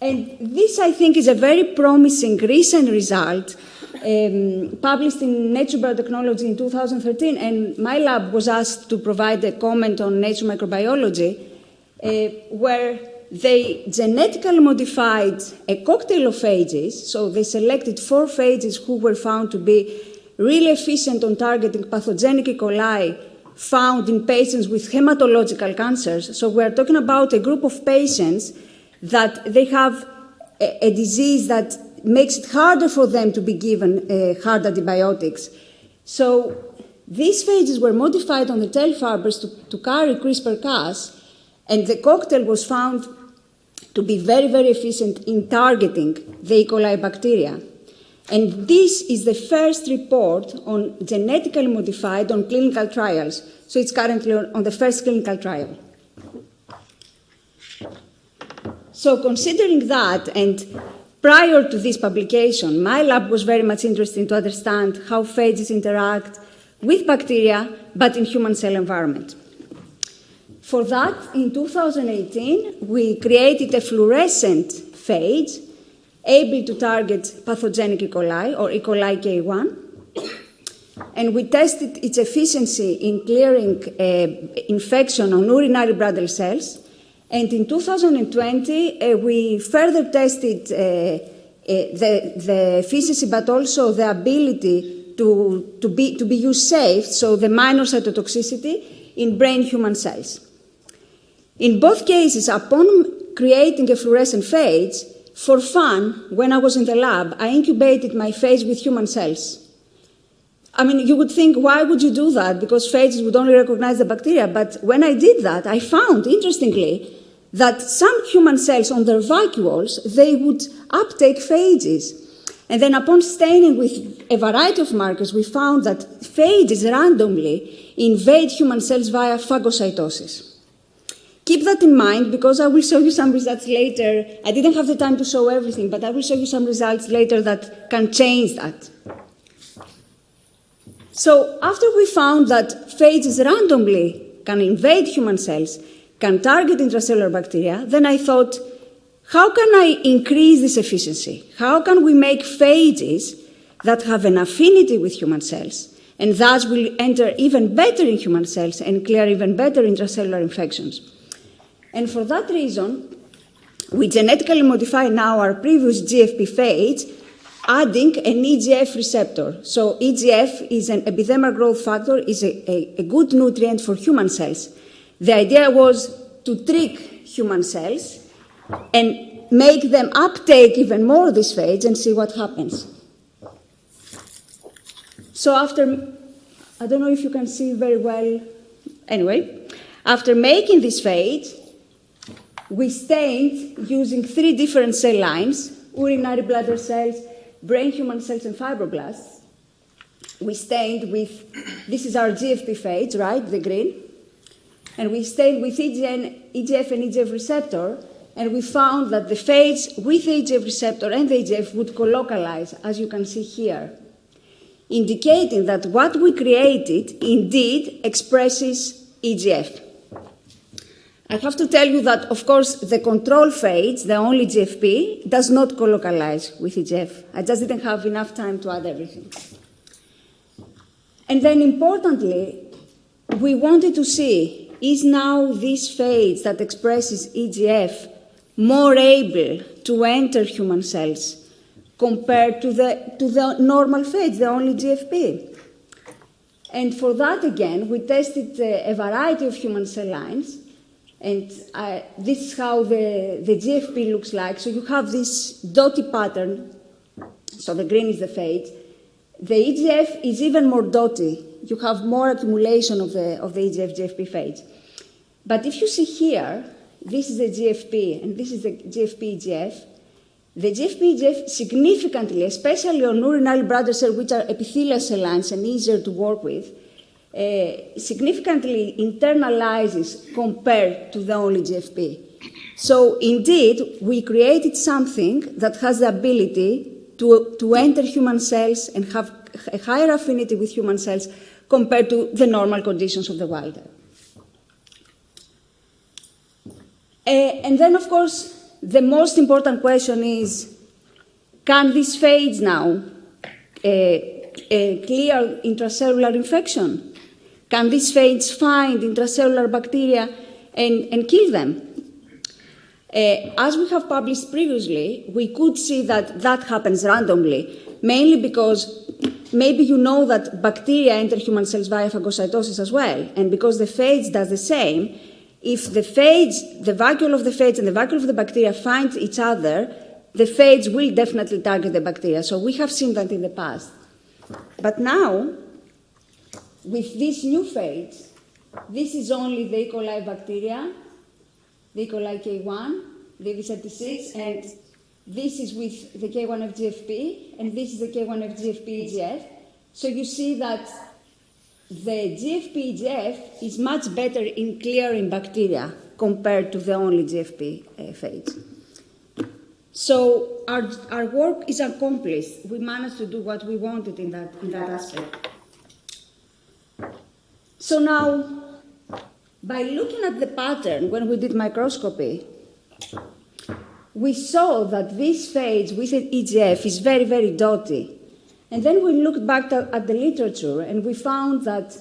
And this, I think, is a very promising recent result published in Nature Biotechnology in 2013. And my lab was asked to provide a comment on Nature Microbiology, where they genetically modified a cocktail of phages. So they selected 4 phages who were found to be really efficient on targeting pathogenic E. coli found in patients with hematological cancers. So we're talking about a group of patients that they have a disease that makes it harder for them to be given hard antibiotics. So these phages were modified on the tail fibers to carry CRISPR-Cas, and the cocktail was found to be very, very efficient in targeting the E. coli bacteria. And this is the first report on genetically modified on clinical trials. So it's currently on the first clinical trial. So considering that, and prior to this publication, my lab was very much interested to understand how phages interact with bacteria, but in human cell environment. For that, in 2018, we created a fluorescent phage able to target pathogenic E. coli, or E. coli K1, and we tested its efficiency in clearing infection on urinary bladder cells. And in 2020, we further tested the efficacy, but also the ability to be used safe, so the minor cytotoxicity in brain-human cells. In both cases, upon creating a fluorescent phage, for fun, when I was in the lab, I incubated my phage with human cells. I mean, you would think, why would you do that? Because phages would only recognize the bacteria. But when I did that, I found, interestingly, that some human cells on their vacuoles, they would uptake phages. And then upon staining with a variety of markers, we found that phages randomly invade human cells via phagocytosis. Keep that in mind, because I will show you some results later. I didn't have the time to show everything, but I will show you some results later that can change that. So after we found that phages randomly can invade human cells, can target intracellular bacteria, then I thought, how can I increase this efficiency? How can we make phages that have an affinity with human cells, and thus will enter even better in human cells and clear even better intracellular infections? And for that reason, we genetically modify now our previous GFP phage, adding an EGF receptor. So EGF is an epidermal growth factor, is a good nutrient for human cells. The idea was to trick human cells and make them uptake even more this phage and see what happens. So after, I don't know if you can see very well, anyway, after making this phage, we stained using 3 different cell lines, urinary bladder cells, brain human cells, and fibroblasts. We stained with, this is our GFP phage, right, the green. And we stained with EGF and EGF receptor, and we found that the phage with the EGF receptor and the EGF would colocalize, as you can see here, indicating that what we created indeed expresses EGF. I have to tell you that, of course, the control phage, the only GFP, does not colocalize with EGF. I just didn't have enough time to add everything. And then, importantly, we wanted to see, is now this phage that expresses EGF more able to enter human cells compared to the normal phage, the only GFP? And for that, again, we tested a variety of human cell lines. And this is how the GFP looks like. So you have this dotty pattern. So the green is the phage. The EGF is even more dotty. You have more accumulation of the EGF-GFP phage. But if you see here, this is the GFP, and this is the GFP-EGF. The GFP-EGF significantly, especially on urinary bladder cells, which are epithelial cell lines and easier to work with, significantly internalizes compared to the only GFP. So indeed, we created something that has the ability to enter human cells and have a higher affinity with human cells compared to the normal conditions of the wild type. And then, of course, the most important question is, can this phage now clear intracellular infection? Can this phage find intracellular bacteria and kill them? As we have published previously, we could see that that happens randomly, mainly because maybe you know that bacteria enter human cells via phagocytosis as well, and because the phage does the same, if the phage, the vacuole of the phage and the vacuole of the bacteria find each other, the phage will definitely target the bacteria. So we have seen that in the past. But now, with this new phage, this is only the E. coli bacteria, the E. coli K1, DV36, and this is with the K1FGFP, and this is the K1FGFP-EGF. So you see that the GFP-EGF is much better in clearing bacteria compared to the only GFP phage. So our work is accomplished. We managed to do what we wanted in that aspect. So now, by looking at the pattern when we did microscopy, we saw that this phage with an EGF is very, very dotty. And then we looked back at the literature and we found that,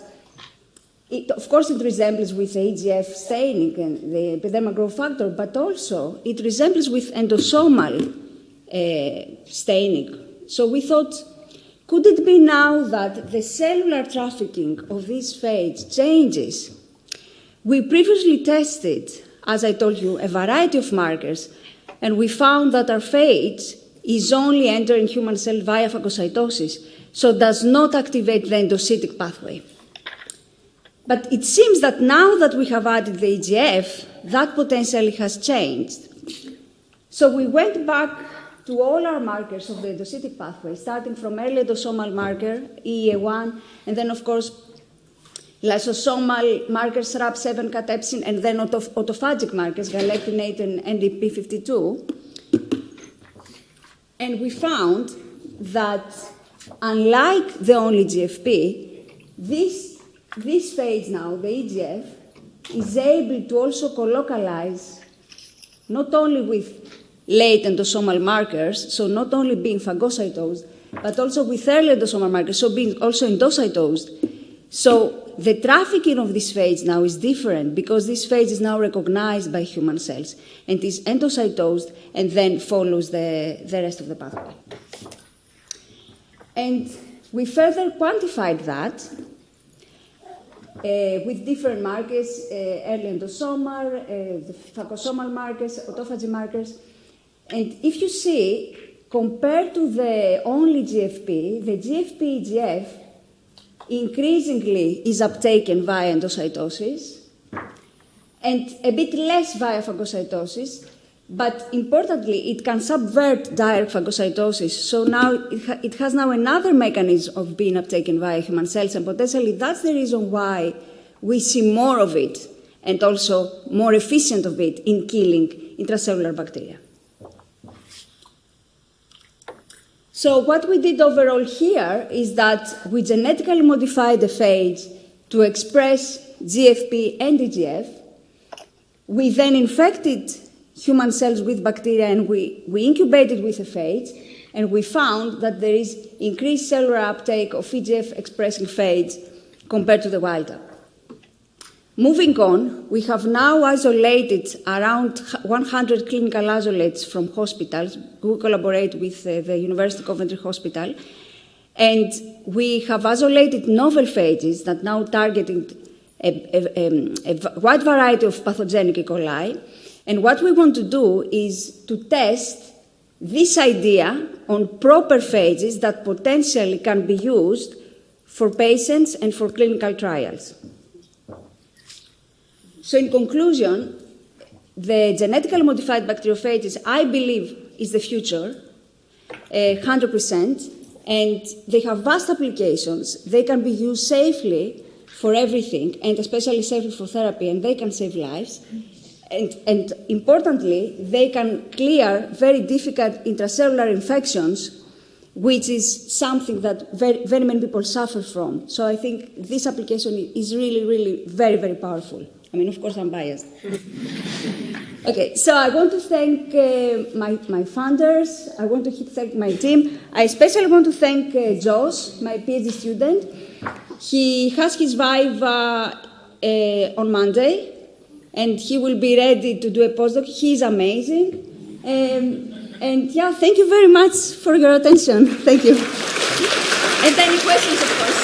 of course, it resembles with the EGF staining and the epidermal growth factor, but also it resembles with endosomal staining. So we thought, could it be now that the cellular trafficking of this phage changes? We previously tested, as I told you, a variety of markers, and we found that our phage is only entering human cell via phagocytosis, so does not activate the endocytic pathway. But it seems that now that we have added the EGF, that potentially has changed. So we went back to all our markers of the endocytic pathway, starting from early endosomal marker, EEA1, and then, of course, lysosomal markers, RAB7, catepsin, and then autophagic markers, galectinate and NDP52. And we found that, unlike the only GFP, this phage now, the EGF, is able to also colocalize not only with late endosomal markers, so not only being phagocytosed, but also with early endosomal markers, so being also endocytosed. So the trafficking of this phage now is different because this phage is now recognized by human cells and is endocytosed and then follows the rest of the pathway. And we further quantified that with different markers, early endosomal, the phagosomal markers, autophagy markers. And if you see, compared to the only GFP, the GFP-EGF increasingly is uptaken via endocytosis and a bit less via phagocytosis, but importantly, it can subvert direct phagocytosis. So now it has now another mechanism of being uptaken via human cells, and potentially that's the reason why we see more of it and also more efficient of it in killing intracellular bacteria. So what we did overall here is that we genetically modified the phage to express GFP and EGF. We then infected human cells with bacteria and we incubated with a phage, and we found that there is increased cellular uptake of EGF-expressing phage compared to the wild type. Moving on, we have now isolated around 100 clinical isolates from hospitals who collaborate with the University Coventry Hospital, and we have isolated novel phages that now targeting a wide variety of pathogenic E. coli. And what we want to do is to test this idea on proper phages that potentially can be used for patients and for clinical trials. So in conclusion, the genetically modified bacteriophages, I believe, is the future, 100%, and they have vast applications. They can be used safely for everything, and especially safely for therapy, and they can save lives. And importantly, they can clear very difficult intracellular infections, which is something that very, very many people suffer from. So I think this application is really, really very, very powerful. I mean, of course, I'm biased. Okay, so I want to thank my funders. I want to thank my team. I especially want to thank Josh, my PhD student. He has his Viva on Monday, and he will be ready to do a postdoc. He's amazing. And yeah, thank you very much for your attention. Thank you. And any questions, of course.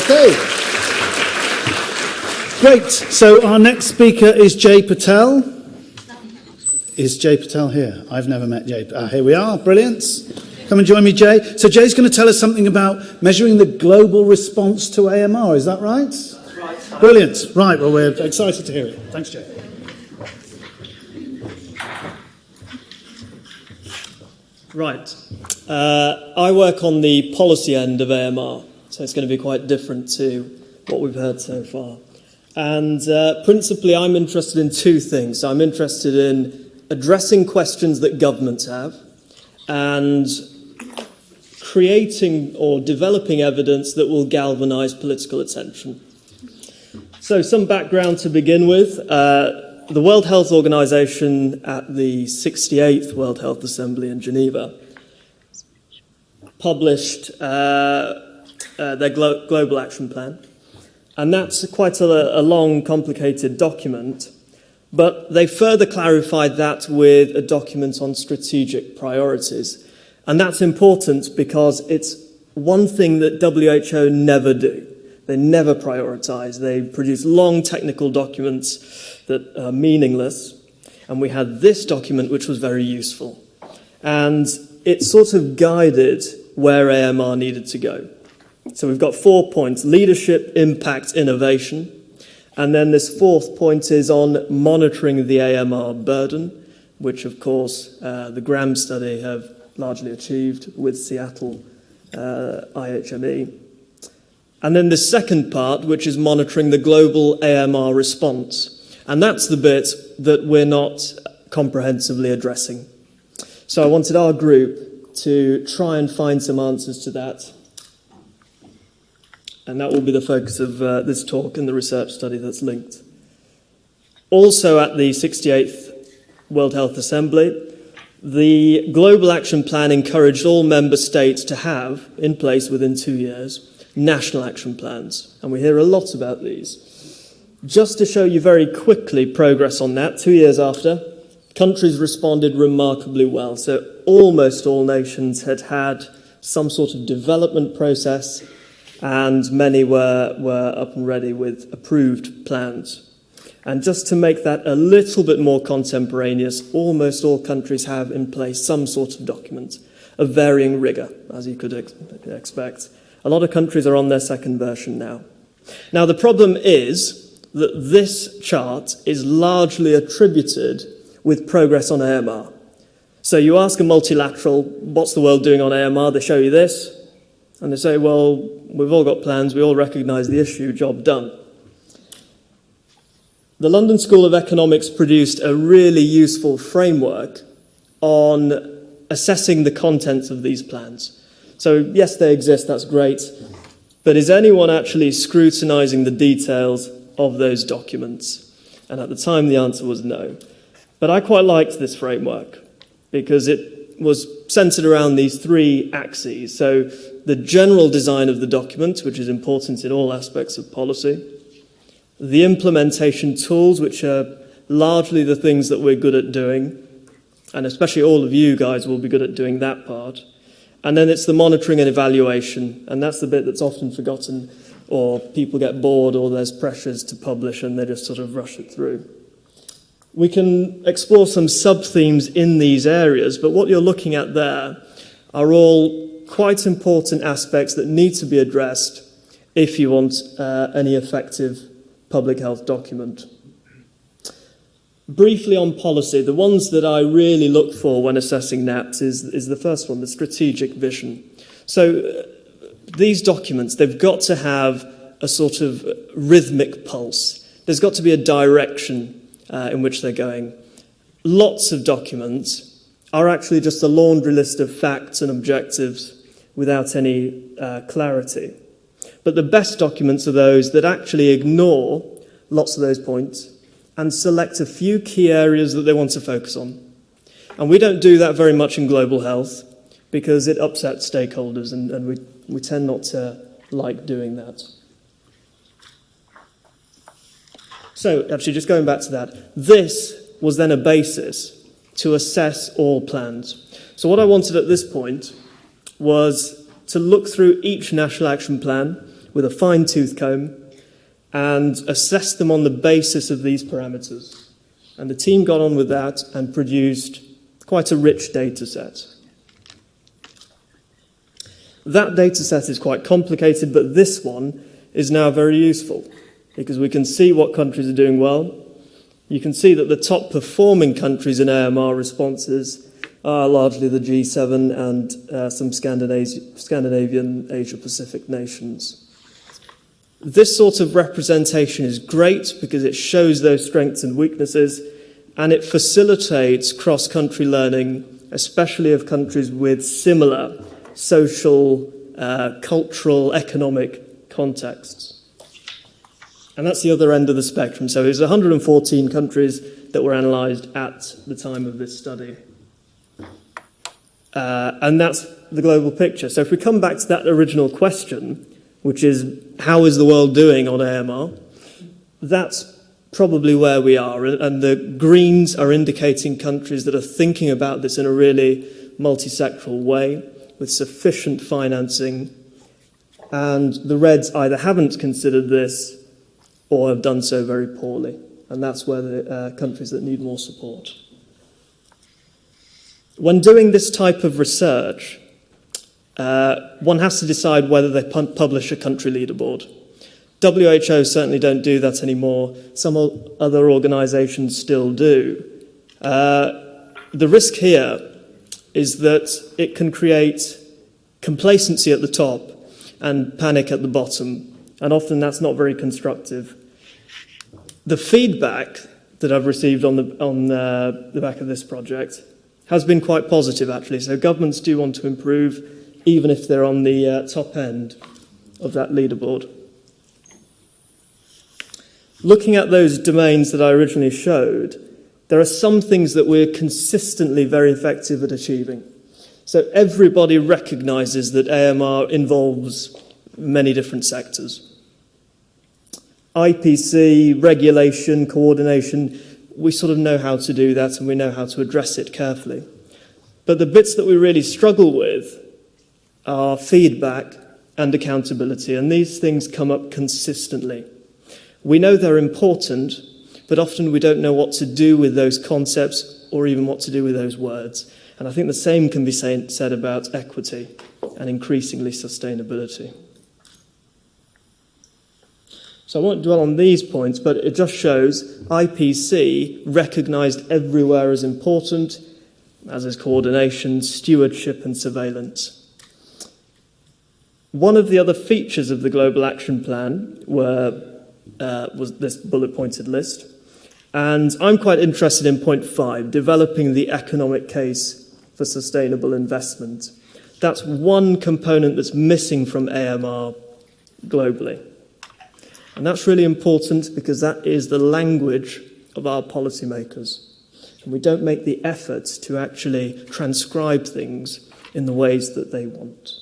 Okay. Great. So our next speaker is Jay Patel. Is Jay Patel here? I've never met Jay. Here we are. Brilliant. Come and join me, Jay. So Jay's going to tell us something about measuring the global response to AMR. Is that right? That's right. Brilliant. Right. Well, we're excited to hear it. Thanks, Jay. Right. I work on the policy end of AMR, so it's going to be quite different to what we've heard so far. And principally, I'm interested in two things. I'm interested in addressing questions that governments have and creating or developing evidence that will galvanise political attention. So some background to begin with. The World Health Organization at the 68th World Health Assembly in Geneva published their Global Action Plan. And that's quite a long, complicated document. But they further clarified that with a document on strategic priorities. And that's important because it's one thing that WHO never do. They never prioritise. They produce long technical documents that are meaningless. And we had this document which was very useful. And it sort of guided where AMR needed to go. So we've got 4 points: leadership, impact, innovation. And then this fourth point is on monitoring the AMR burden, which of course the Graham study have largely achieved with Seattle IHME. And then the second part, which is monitoring the global AMR response. And that's the bit that we're not comprehensively addressing. So I wanted our group to try and find some answers to that. And that will be the focus of this talk and the research study that's linked. Also at the 68th World Health Assembly, the Global Action Plan encouraged all member states to have, in place within 2 years, national action plans. And we hear a lot about these. Just to show you very quickly progress on that, 2 years after, countries responded remarkably well. So almost all nations had had some sort of development process, and many were up and ready with approved plans. And just to make that a little bit more contemporaneous, almost all countries have in place some sort of document of varying rigour, as you could expect. A lot of countries are on their second version now. Now, the problem is that this chart is largely attributed with progress on AMR. So you ask a multilateral, what's the world doing on AMR? They show you this, and they say, well, we've all got plans, we all recognise the issue, job done. The London School of Economics produced a really useful framework on assessing the contents of these plans. So yes, they exist, that's great, but is anyone actually scrutinising the details of those documents? And at the time the answer was no. But I quite liked this framework because it was centred around these three axes. So the general design of the document, which is important in all aspects of policy, the implementation tools, which are largely the things that we're good at doing, and especially all of you guys will be good at doing that part. And then it's the monitoring and evaluation, and that's the bit that's often forgotten, or people get bored, or there's pressures to publish and they just sort of rush it through. We can explore some sub-themes in these areas, but what you're looking at there are all quite important aspects that need to be addressed if you want any effective public health document. Briefly on policy, the ones that I really look for when assessing NAPs is the first one, the strategic vision. So these documents, they've got to have a sort of rhythmic pulse. There's got to be a direction in which they're going. Lots of documents are actually just a laundry list of facts and objectives without any clarity. But the best documents are those that actually ignore lots of those points and select a few key areas that they want to focus on. And we don't do that very much in global health because it upsets stakeholders, and we tend not to like doing that. So, actually, just going back to that, this was then a basis to assess all plans. So what I wanted at this point was to look through each national action plan with a fine-tooth comb and assess them on the basis of these parameters. And the team got on with that and produced quite a rich data set. That data set is quite complicated, but this one is now very useful because we can see what countries are doing well. You can see that the top performing countries in AMR responses are largely the G7 and some Scandinavian Asia-Pacific nations. This sort of representation is great because it shows those strengths and weaknesses, and it facilitates cross-country learning, especially of countries with similar social, cultural, economic contexts. And that's the other end of the spectrum. So there's 114 countries that were analysed at the time of this study. And that's the global picture. So if we come back to that original question, which is, how is the world doing on AMR? That's probably where we are. And the greens are indicating countries that are thinking about this in a really multi-sectoral way, with sufficient financing. And the reds either haven't considered this or have done so very poorly. And that's where the countries that need more support. When doing this type of research, one has to decide whether they publish a country leaderboard. WHO certainly don't do that anymore. Some other organisations still do. The risk here is that it can create complacency at the top and panic at the bottom, and often that's not very constructive. The feedback that I've received on the back of this project has been quite positive, actually. So governments do want to improve, even if they're on the top end of that leaderboard. Looking at those domains that I originally showed, there are some things that we're consistently very effective at achieving. So everybody recognises that AMR involves many different sectors. IPC, regulation, coordination, we sort of know how to do that and we know how to address it carefully. But the bits that we really struggle with are feedback and accountability, and these things come up consistently. We know they're important, but often we don't know what to do with those concepts or even what to do with those words. And I think the same can be said about equity and increasingly sustainability. So I won't dwell on these points, but it just shows IPC recognised everywhere as important, as is coordination, stewardship and surveillance. One of the other features of the Global Action Plan was this bullet-pointed list. And I'm quite interested in point 5, developing the economic case for sustainable investment. That's one component that's missing from AMR globally. And that's really important because that is the language of our policymakers. And we don't make the effort to actually transcribe things in the ways that they want.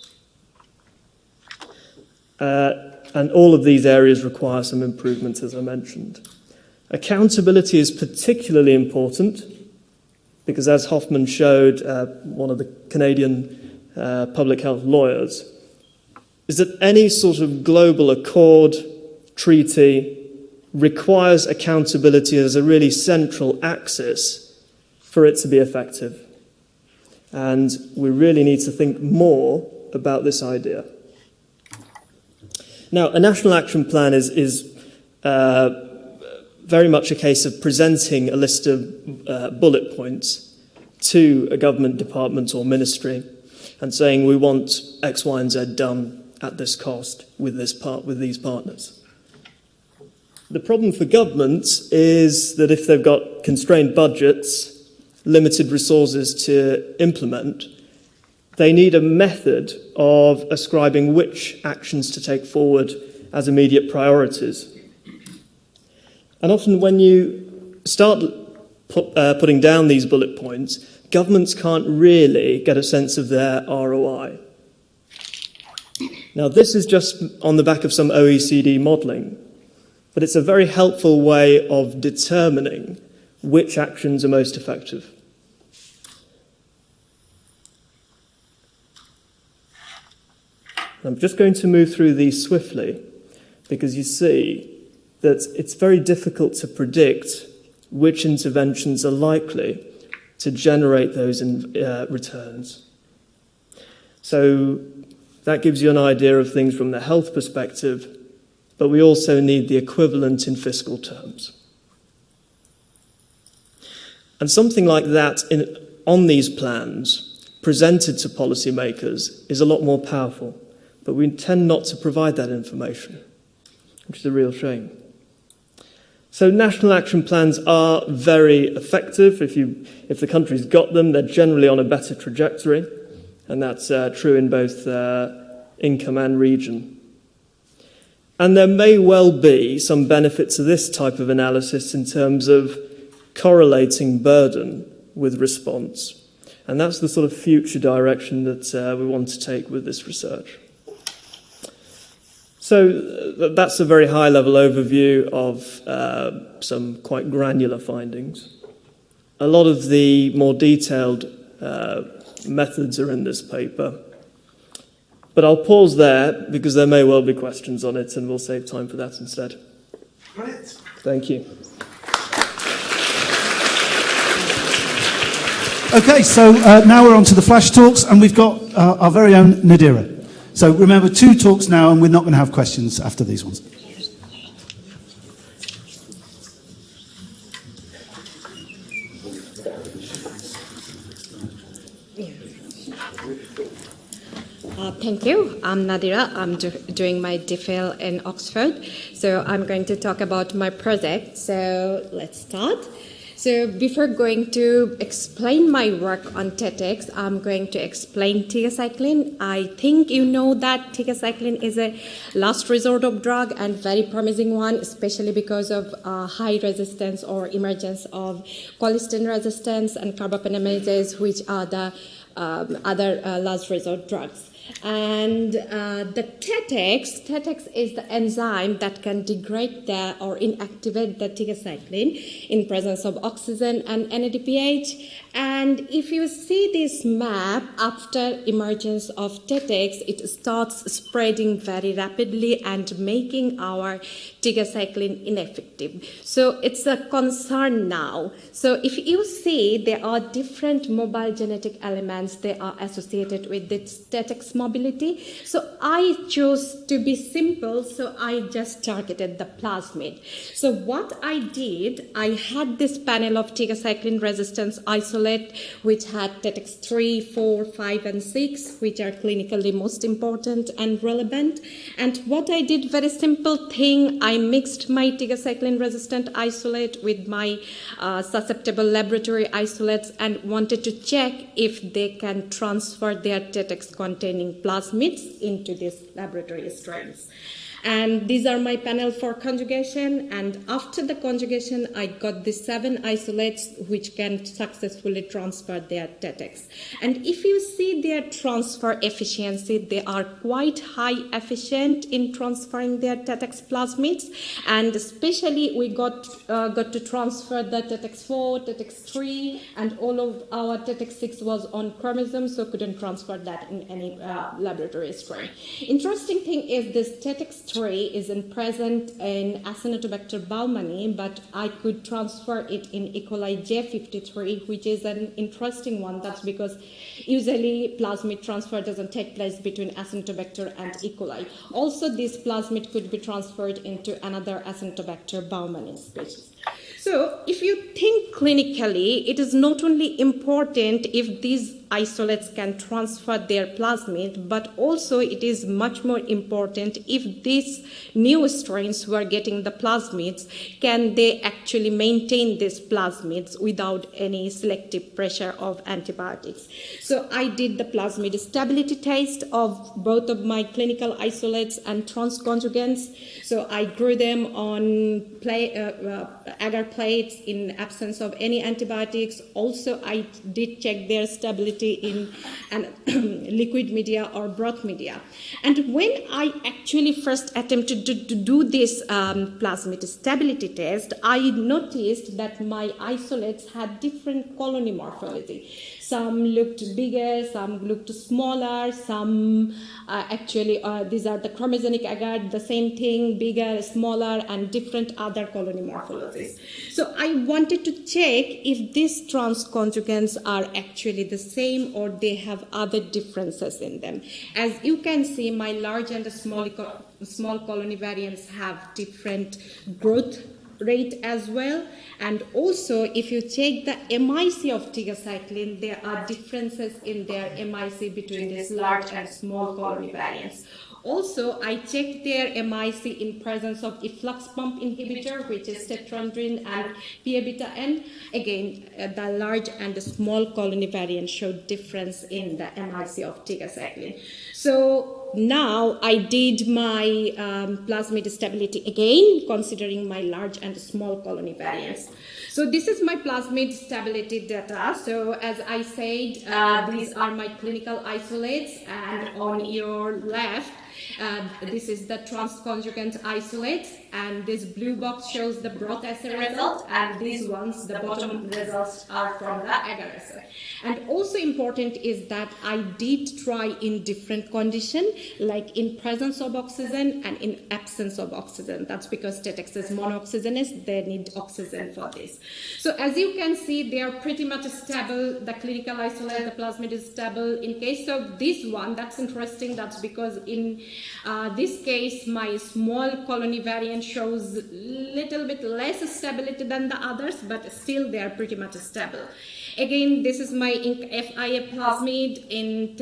And all of these areas require some improvement, as I mentioned. Accountability is particularly important because, as Hoffman showed, one of the Canadian public health lawyers, is that any sort of global accord, treaty, requires accountability as a really central axis for it to be effective. And we really need to think more about this idea. Now, a national action plan is very much a case of presenting a list of bullet points to a government department or ministry and saying we want X, Y, and Z done at this cost with these partners. The problem for governments is that if they've got constrained budgets, limited resources to implement, they need a method of ascribing which actions to take forward as immediate priorities. And often when you start putting down these bullet points, governments can't really get a sense of their ROI. Now, this is just on the back of some OECD modelling, but it's a very helpful way of determining which actions are most effective. I'm just going to move through these swiftly because you see that it's very difficult to predict which interventions are likely to generate those returns. So that gives you an idea of things from the health perspective, but we also need the equivalent in fiscal terms. And something like that on these plans presented to policymakers is a lot more powerful, but we tend not to provide that information, which is a real shame. So national action plans are very effective. If the country's got them, they're generally on a better trajectory, and that's true in both income and region. And there may well be some benefit to this type of analysis in terms of correlating burden with response. And that's the sort of future direction that we want to take with this research. So that's a very high-level overview of some quite granular findings. A lot of the more detailed methods are in this paper. But I'll pause there because there may well be questions on it, and we'll save time for that instead. Brilliant. Thank you. Okay, so now we're on to the flash talks, and we've got our very own Nadira. So remember, 2 talks now, and we're not going to have questions after these ones. Thank you. I'm Nadira. I'm doing my DPhil in Oxford. So I'm going to talk about my project. So let's start. So before going to explain my work on TETx, I'm going to explain tigecycline. I think you know that tigecycline is a last resort of drug and very promising one, especially because of high resistance or emergence of colistin resistance and carbamazepines, which are the other last resort drugs. And the TETx is the enzyme that can degrade or inactivate the tigecycline in presence of oxygen and NADPH. And if you see this map, after emergence of TETx, it starts spreading very rapidly and making our tigecycline ineffective. So it's a concern now. So if you see, there are different mobile genetic elements that are associated with this TETx mobility. So I chose to be simple, so I just targeted the plasmid. So what I did, I had this panel of tigecycline resistance isolate, which had TETx 3, 4, 5, and 6, which are clinically most important and relevant. And what I did, very simple thing, I mixed my tigecycline resistant isolate with my susceptible laboratory isolates and wanted to check if they can transfer their TETx containing plasmids into these laboratory strains. And these are my panel for conjugation, and after the conjugation, I got the 7 isolates which can successfully transfer their TETx. And if you see their transfer efficiency, they are quite high efficient in transferring their TETx plasmids, and especially we got to transfer the TETx 4, TETx 3, and all of our TETx 6 was on chromosome, so couldn't transfer that in any laboratory strain. Interesting thing is this TETx 3 isn't present in Acinetobacter baumannii, but I could transfer it in E. coli J53, which is an interesting one. That's because usually plasmid transfer doesn't take place between Acinetobacter and E. coli. Also, this plasmid could be transferred into another Acinetobacter baumannii species. So, if you think clinically, it is not only important if these isolates can transfer their plasmid, but also it is much more important if these new strains who are getting the plasmids, can they actually maintain these plasmids without any selective pressure of antibiotics. So I did the plasmid stability test of both of my clinical isolates and transconjugates. So I grew them on agar plates in absence of any antibiotics. Also, I did check their stability in liquid media or broth media. And when I actually first attempted to do this plasmid stability test, I noticed that my isolates had different colony morphology. Some looked bigger, some looked smaller, some these are the chromogenic agar, the same thing, bigger, smaller, and different other colony morphologies. So I wanted to check if these transconjugates are actually the same or they have other differences in them. As you can see, my large and small colony variants have different growth rate as well. And also, if you check the MIC of tigecycline, there are differences in their MIC between these large and small colony variants. Also, I checked their MIC in presence of efflux pump inhibitor, which is tetrandrin and PA-beta-N. Again, the large and the small colony variants showed difference in the MIC of tigecycline. So now I did my plasmid stability again, considering my large and small colony variants. So this is my plasmid stability data. So as I said, these are my clinical isolates, and on your left, this is the transconjugate isolate, and this blue box shows the broth assay result, and these ones, the bottom results, are from the agar assay. And also important is that I did try in different conditions, like in presence of oxygen and in absence of oxygen. That's because Tetex is monooxygenous, they need oxygen for this. So as you can see, they are pretty much stable. The clinical isolate, the plasmid is stable. In case of this one, that's interesting. That's because in this case, my small colony variant shows little bit less stability than the others, but still they are pretty much stable. Again, this is my FIA plasmid in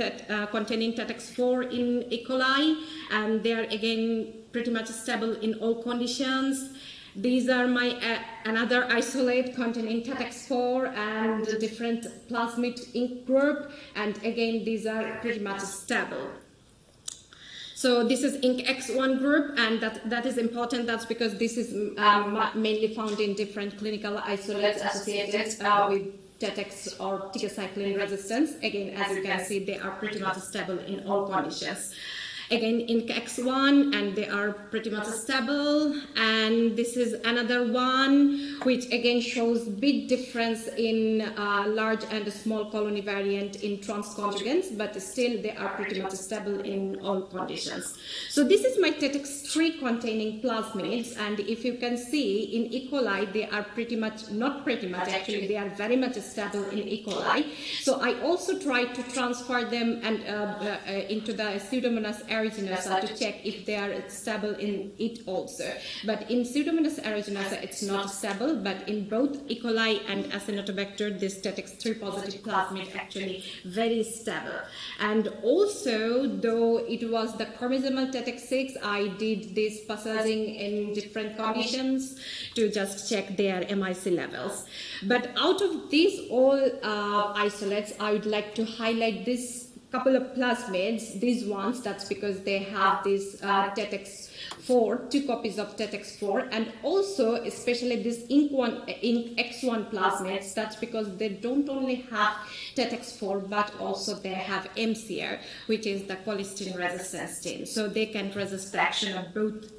containing Tetex4 in E. coli, and they are again pretty much stable in all conditions. These are my another isolate containing Tetex4 and a different plasmid ink group, and again these are pretty much stable. So this is Inc. X1 group, and that is important. That's because this is mainly found in different clinical isolates associated with Tetex or tigecycline resistance. Again, as you can see, they are pretty much stable in all conditions. Again, in X1, and they are pretty much stable. And this is another one, which again shows big difference in large and small colony variant in transconjugates, but still they are pretty much stable in all conditions. So this is my Tetex3 containing plasmids, and if you can see in E. coli, they are pretty much, not pretty much, actually they are very much stable in E. coli. So I also tried to transfer them and into the Pseudomonas aeruginosa to check if they are stable in it also. But in Pseudomonas aeruginosa, it's not stable, but in both E. coli and Acinetobacter, this Tetex3 positive plasmid actually very stable. And also, though it was the chromosomal Tetex6, I did this passaging in different conditions to just check their MIC levels. But out of these all isolates, I would like to highlight this couple of plasmids, these ones, that's because they have this Tetex4, 2 copies of Tetex4, and also especially this Inc. X1 plasmids, that's because they don't only have Tetex4, but also they have MCR, which is the colistin resistance gene. So they can resist the action of both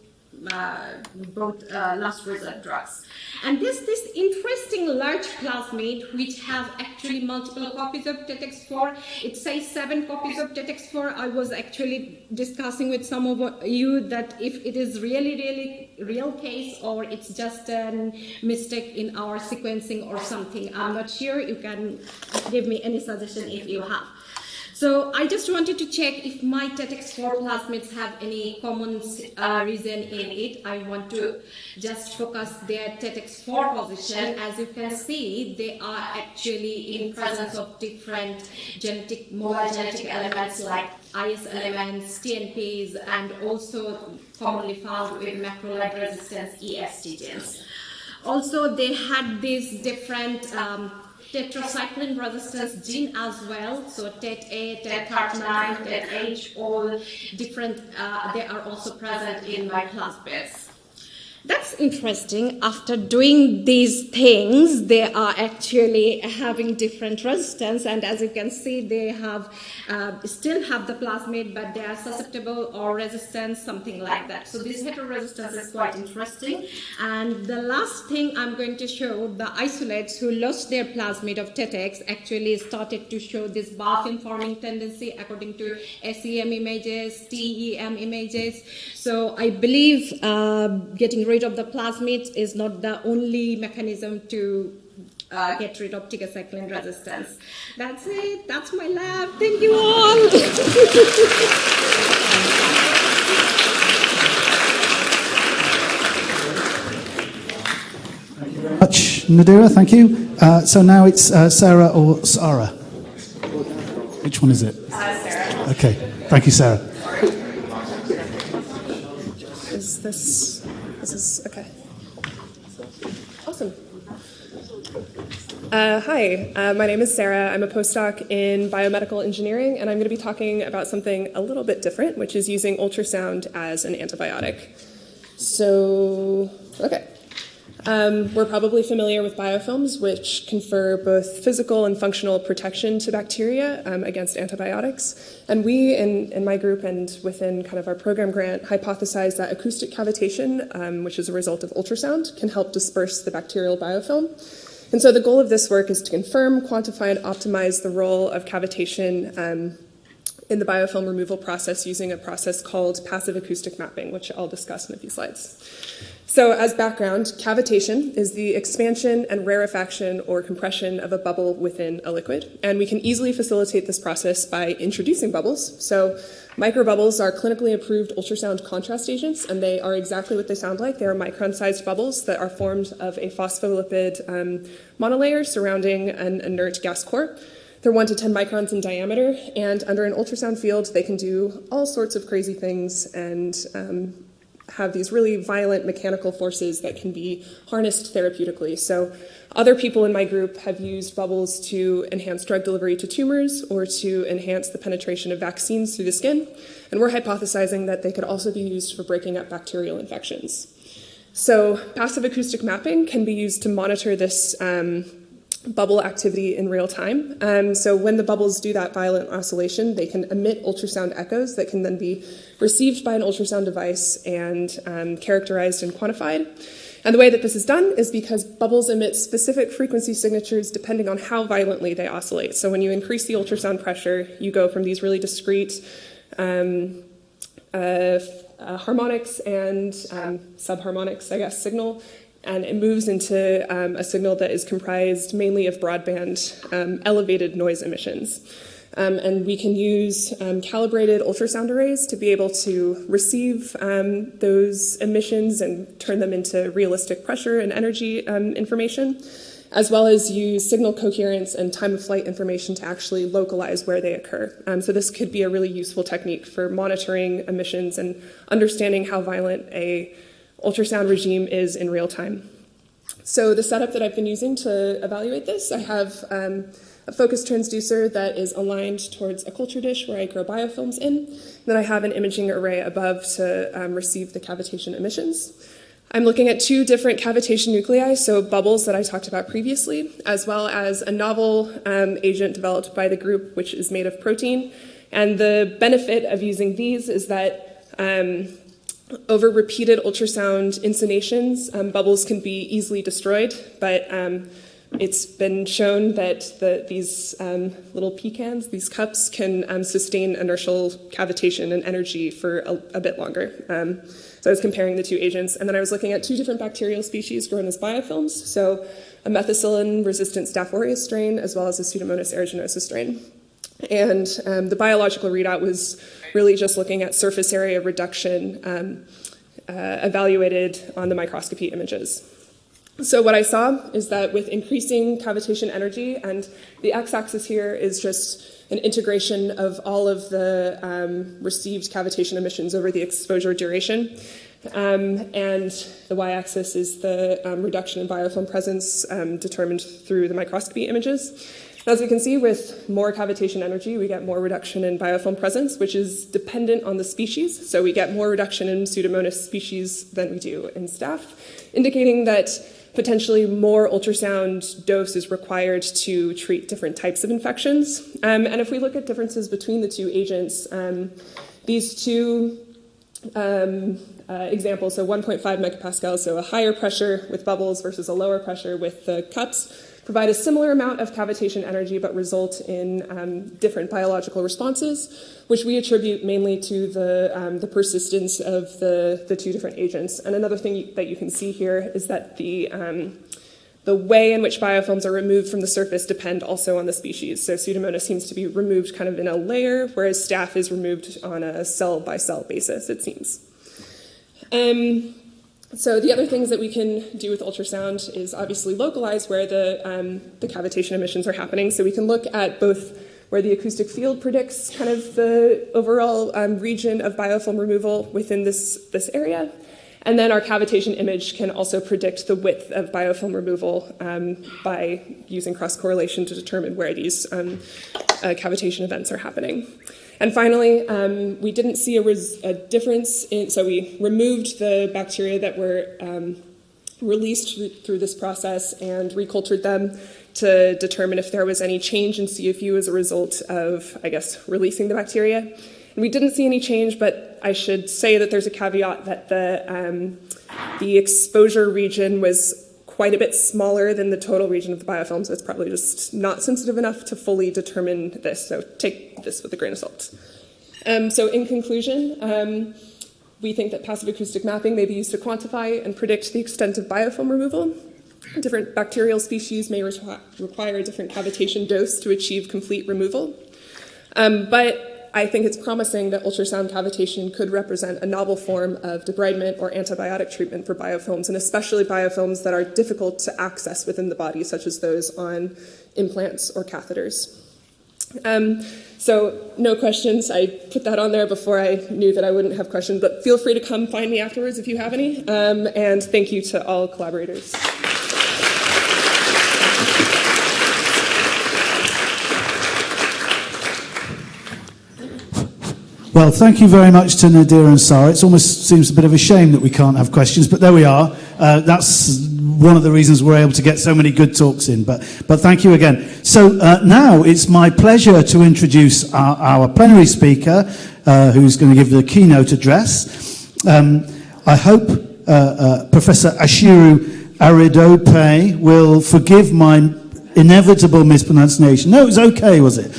last result drugs. And this interesting large plasmid, which have actually multiple copies of Tetex4. It says 7 copies of Tetex4. I was actually discussing with some of you that if it is really real case, or it's just a mistake in our sequencing or something. I'm not sure. You can give me any suggestion if you have. So I just wanted to check if my Tetex4 plasmids have any common reason in it. I want to just focus their Tetex4 position. As you can see, they are actually in presence of different mobile genetic elements like IS elements, TNPs, and also commonly found with macrolide resistance EST genes. Also, they had these different tetracycline resistance gene as well, so TET-A, TET-39, TET-H, all different, they are also present in my plasmids. That's interesting. After doing these things, they are actually having different resistance, and as you can see, they have still have the plasmid, but they are susceptible or resistant, something like that. So this heteroresistance is quite interesting. And the last thing I'm going to show, the isolates who lost their plasmid of Tetex actually started to show this BAFin forming tendency according to SEM images, TEM images. So I believe getting rid of the plasmids is not the only mechanism to get rid of tigecycline resistance. That's it. That's my lab. Thank you all. Nadira. Thank you. So now it's Sarah or Sarah. Which one is it? Sarah. Okay. Thank you, Sarah. Is this okay? Awesome. Hi, my name is Sarah. I'm a postdoc in biomedical engineering, and I'm going to be talking about something a little bit different, which is using ultrasound as an antibiotic. So, okay. We're probably familiar with biofilms, which confer both physical and functional protection to bacteria against antibiotics. And we, in my group and within kind of our program grant, hypothesized that acoustic cavitation, which is a result of ultrasound, can help disperse the bacterial biofilm. And so the goal of this work is to confirm, quantify, and optimize the role of cavitation in the biofilm removal process using a process called passive acoustic mapping, which I'll discuss in a few slides. So as background, cavitation is the expansion and rarefaction or compression of a bubble within a liquid. And we can easily facilitate this process by introducing bubbles. So microbubbles are clinically approved ultrasound contrast agents, and they are exactly what they sound like. They are micron-sized bubbles that are formed of a phospholipid monolayer surrounding an inert gas core. They're 1 to 10 microns in diameter, and under an ultrasound field, they can do all sorts of crazy things and have these really violent mechanical forces that can be harnessed therapeutically. So other people in my group have used bubbles to enhance drug delivery to tumors or to enhance the penetration of vaccines through the skin. And we're hypothesizing that they could also be used for breaking up bacterial infections. So passive acoustic mapping can be used to monitor this bubble activity in real time. So when the bubbles do that violent oscillation, they can emit ultrasound echoes that can then be received by an ultrasound device and characterized and quantified. And the way that this is done is because bubbles emit specific frequency signatures depending on how violently they oscillate. So when you increase the ultrasound pressure, you go from these really discrete harmonics and subharmonics, I guess, signal, and it moves into a signal that is comprised mainly of broadband elevated noise emissions. And we can use calibrated ultrasound arrays to be able to receive those emissions and turn them into realistic pressure and energy information, as well as use signal coherence and time of flight information to actually localize where they occur. So this could be a really useful technique for monitoring emissions and understanding how violent a ultrasound regime is in real time. So the setup that I've been using to evaluate this, I have a focus transducer that is aligned towards a culture dish where I grow biofilms in. Then I have an imaging array above to receive the cavitation emissions. I'm looking at 2 different cavitation nuclei, so bubbles that I talked about previously, as well as a novel agent developed by the group, which is made of protein. And the benefit of using these is that over repeated ultrasound inseminations, bubbles can be easily destroyed, but it's been shown that these little pecans, these cups, can sustain inertial cavitation and energy for a bit longer. So I was comparing the 2 agents, and then I was looking at 2 different bacterial species grown as biofilms, so a methicillin-resistant Staph aureus strain, as well as a Pseudomonas aeruginosa strain. And the biological readout was really just looking at surface area reduction evaluated on the microscopy images. So what I saw is that with increasing cavitation energy, and the x-axis here is just an integration of all of the received cavitation emissions over the exposure duration, and the y-axis is the reduction in biofilm presence determined through the microscopy images. As we can see, with more cavitation energy, we get more reduction in biofilm presence, which is dependent on the species. So we get more reduction in Pseudomonas species than we do in Staph, indicating that potentially more ultrasound dose is required to treat different types of infections. And if we look at differences between the 2 agents, these 2 examples, so 1.5 megapascals, so a higher pressure with bubbles versus a lower pressure with the cups, provide a similar amount of cavitation energy but result in different biological responses, which we attribute mainly to the persistence of the 2 different agents. And another thing that you can see here is that the way in which biofilms are removed from the surface depend also on the species. So Pseudomonas seems to be removed kind of in a layer, whereas Staph is removed on a cell-by-cell basis, it seems. So the other things that we can do with ultrasound is obviously localize where the cavitation emissions are happening. So we can look at both where the acoustic field predicts kind of the overall region of biofilm removal within this area. And then our cavitation image can also predict the width of biofilm removal by using cross-correlation to determine where these cavitation events are happening. And finally, we didn't see a difference so we removed the bacteria that were released through this process and recultured them to determine if there was any change in CFU as a result of, I guess, releasing the bacteria. And we didn't see any change, but I should say that there's a caveat that the exposure region was quite a bit smaller than the total region of the biofilm, so it's probably just not sensitive enough to fully determine this, so take this with a grain of salt. So in conclusion, we think that passive acoustic mapping may be used to quantify and predict the extent of biofilm removal. Different bacterial species may require a different cavitation dose to achieve complete removal. But I think it's promising that ultrasound cavitation could represent a novel form of debridement or antibiotic treatment for biofilms, and especially biofilms that are difficult to access within the body, such as those on implants or catheters. So no questions. I put that on there before I knew that I wouldn't have questions, but feel free to come find me afterwards if you have any. And thank you to all collaborators. Well, thank you very much to Nadira and Sarah. It almost seems a bit of a shame that we can't have questions, but there we are. That's one of the reasons we're able to get so many good talks in, but thank you again. So now it's my pleasure to introduce our plenary speaker, who's going to give the keynote address. I hope Professor Ashiru Aridope will forgive my inevitable mispronunciation. No, it was okay, was it?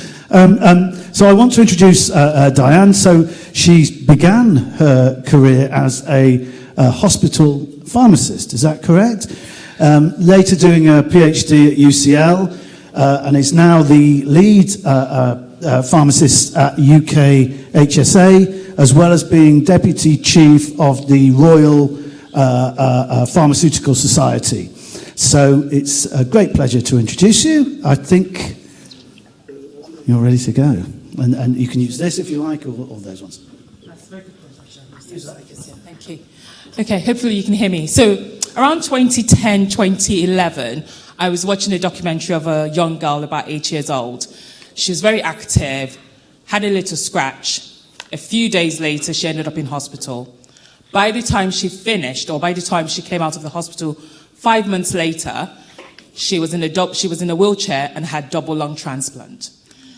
So I want to introduce Diane. So she began her career as a hospital pharmacist, is that correct? Later doing a PhD at UCL, and is now the lead pharmacist at UK HSA, as well as being deputy chief of the Royal Pharmaceutical Society. So it's a great pleasure to introduce you. I think you're ready to go. And you can use this if you like, or those ones. That's a very good presentation. Thank you. Okay, hopefully you can hear me. So around 2010, 2011, I was watching a documentary of a young girl about 8 years old. She was very active, had a little scratch. A few days later, she ended up in hospital. By the time she finished, or by the time she came out of the hospital, 5 months later, she was in a wheelchair and had double lung transplant.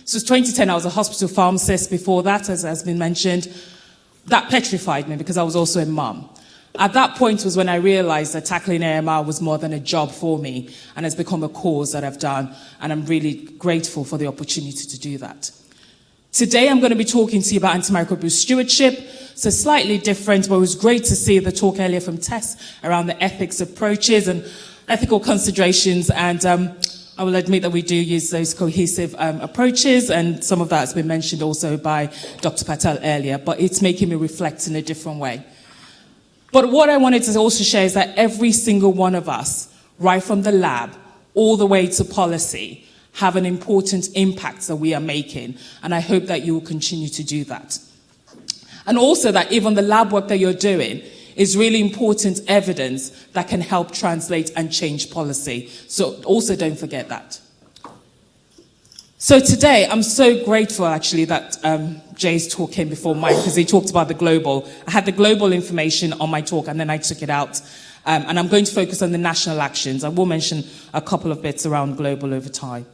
So 2010, I was a hospital pharmacist before that, as has been mentioned. That petrified me because I was also a mum. At that point was when I realized that tackling AMR was more than a job for me and has become a cause that I've done, and I'm really grateful for the opportunity to do that. Today, I'm going to be talking to you about antimicrobial stewardship. So slightly different, but it was great to see the talk earlier from Tess around the ethics approaches and ethical considerations, and I will admit that we do use those cohesive approaches, and some of that has been mentioned also by Dr. Patel earlier, but it's making me reflect in a different way. But what I wanted to also share is that every single one of us, right from the lab all the way to policy, have an important impact that we are making, and I hope that you will continue to do that. And also that even the lab work that you're doing is really important evidence that can help translate and change policy. So also don't forget that. So today, I'm so grateful actually that Jay's talk came before mine, because he talked about the global. I had the global information on my talk and then I took it out. And I'm going to focus on the national actions. I will mention a couple of bits around global over time.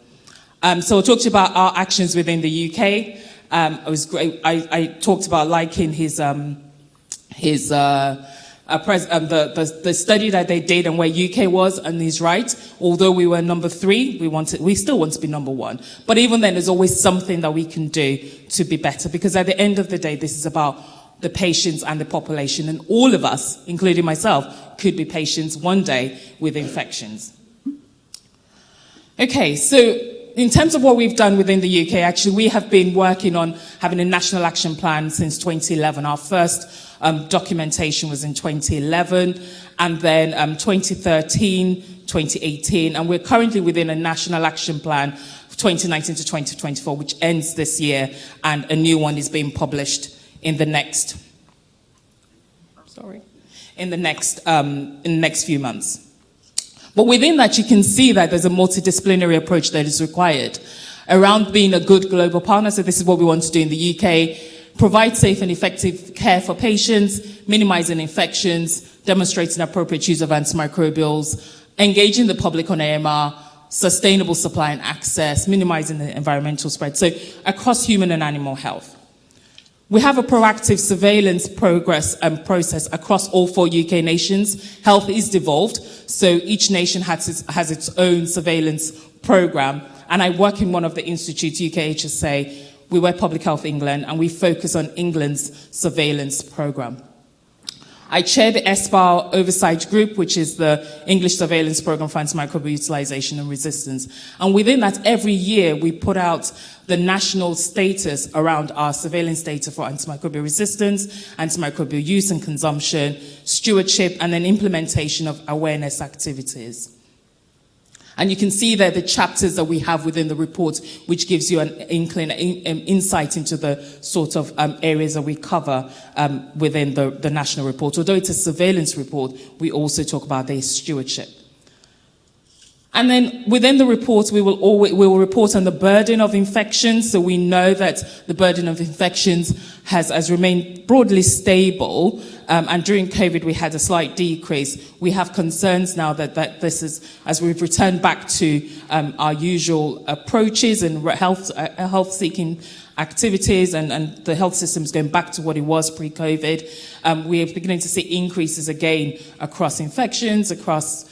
So I talked about our actions within the UK. It was great. I talked about liking the study that they did and where UK was, and he's right. Although we were number 3, we still want to be number 1. But even then, there's always something that we can do to be better, because at the end of the day, this is about the patients and the population, and all of us, including myself, could be patients one day with infections. Okay, so in terms of what we've done within the UK, actually, we have been working on having a national action plan since 2011. Our first documentation was in 2011, and then 2013, 2018, and we're currently within a national action plan 2019 to 2024, which ends this year, and a new one is being published in the next few months. But within that, you can see that there's a multidisciplinary approach that is required around being a good global partner. So this is what we want to do in the UK: provide safe and effective care for patients, minimizing infections, demonstrating appropriate use of antimicrobials, engaging the public on AMR, sustainable supply and access, minimizing the environmental spread, so across human and animal health. We have a proactive surveillance process across all 4 UK nations. Health is devolved, so each nation has its own surveillance program. And I work in one of the institutes, UK HSA. We work Public Health England, and we focus on England's surveillance program. I chair the ESPAR Oversight Group, which is the English Surveillance Program for Antimicrobial Utilization and Resistance. And within that, every year, we put out the national status around our surveillance data for antimicrobial resistance, antimicrobial use and consumption, stewardship, and then implementation of awareness activities. And you can see there the chapters that we have within the report, which gives you an insight into the sort of areas that we cover within the national report. Although it's a surveillance report, we also talk about their stewardship. And then within the report, we will report on the burden of infections. So we know that the burden of infections has remained broadly stable. And during COVID, we had a slight decrease. We have concerns now that this is, as we've returned back to our usual approaches and health-seeking activities and the health system's going back to what it was pre-COVID. We are beginning to see increases again across infections, across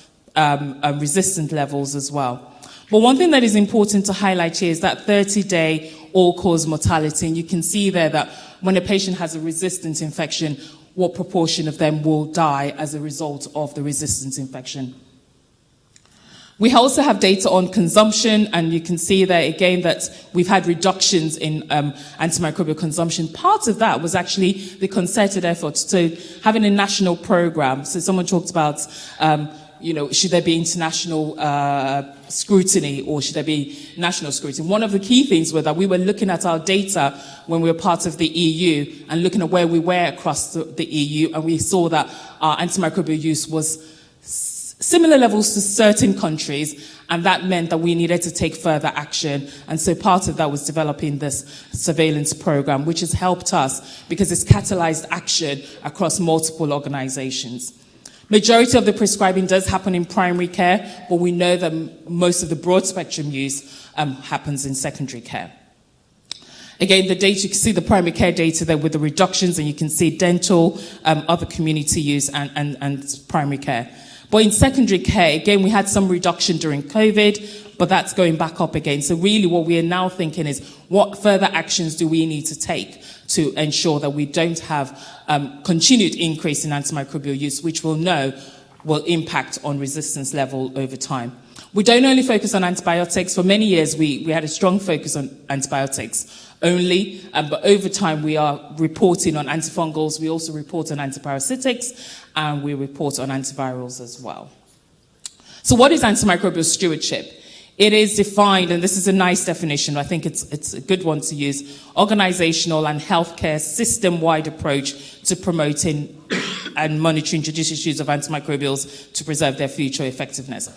resistant levels as well. But one thing that is important to highlight here is that 30-day all-cause mortality. And you can see there that when a patient has a resistant infection, what proportion of them will die as a result of the resistant infection. We also have data on consumption, and you can see there again that we've had reductions in antimicrobial consumption. Part of that was actually the concerted efforts to having a national program. So someone talked about should there be international scrutiny or should there be national scrutiny? One of the key things was that we were looking at our data when we were part of the EU and looking at where we were across the EU, and we saw that our antimicrobial use was similar levels to certain countries, and that meant that we needed to take further action. And so part of that was developing this surveillance program, which has helped us because it's catalyzed action across multiple organizations. Majority of the prescribing does happen in primary care, but we know that most of the broad spectrum use happens in secondary care. Again, the data, you can see the primary care data there with the reductions, and you can see dental, other community use, and primary care. But in secondary care, again, we had some reduction during COVID, but that's going back up again. So really what we are now thinking is, what further actions do we need to take to ensure that we don't have continued increase in antimicrobial use, which we'll know will impact on resistance level over time. We don't only focus on antibiotics. For many years, we had a strong focus on antibiotics only, but over time we are reporting on antifungals, we also report on antiparasitics, and we report on antivirals as well. So what is antimicrobial stewardship? It is defined, and this is a nice definition, I think it's a good one to use, organizational and healthcare system-wide approach to promoting and monitoring judicious use of antimicrobials to preserve their future effectiveness.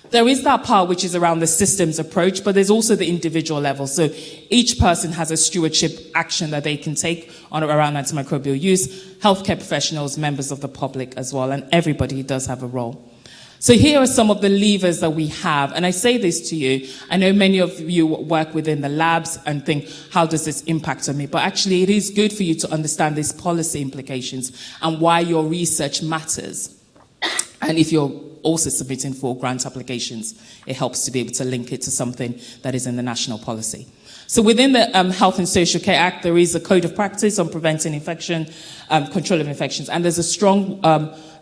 There is that part which is around the systems approach, but there's also the individual level. So each person has a stewardship action that they can take on around antimicrobial use, healthcare professionals, members of the public as well, and everybody does have a role. So here are some of the levers that we have, and I say this to you, I know many of you work within the labs and think, how does this impact on me? But actually it is good for you to understand these policy implications and why your research matters. And if you're also submitting for grant applications. It helps to be able to link it to something that is in the national policy. So within the Health and Social Care Act, there is a code of practice on preventing infection, control of infections, and there's a strong,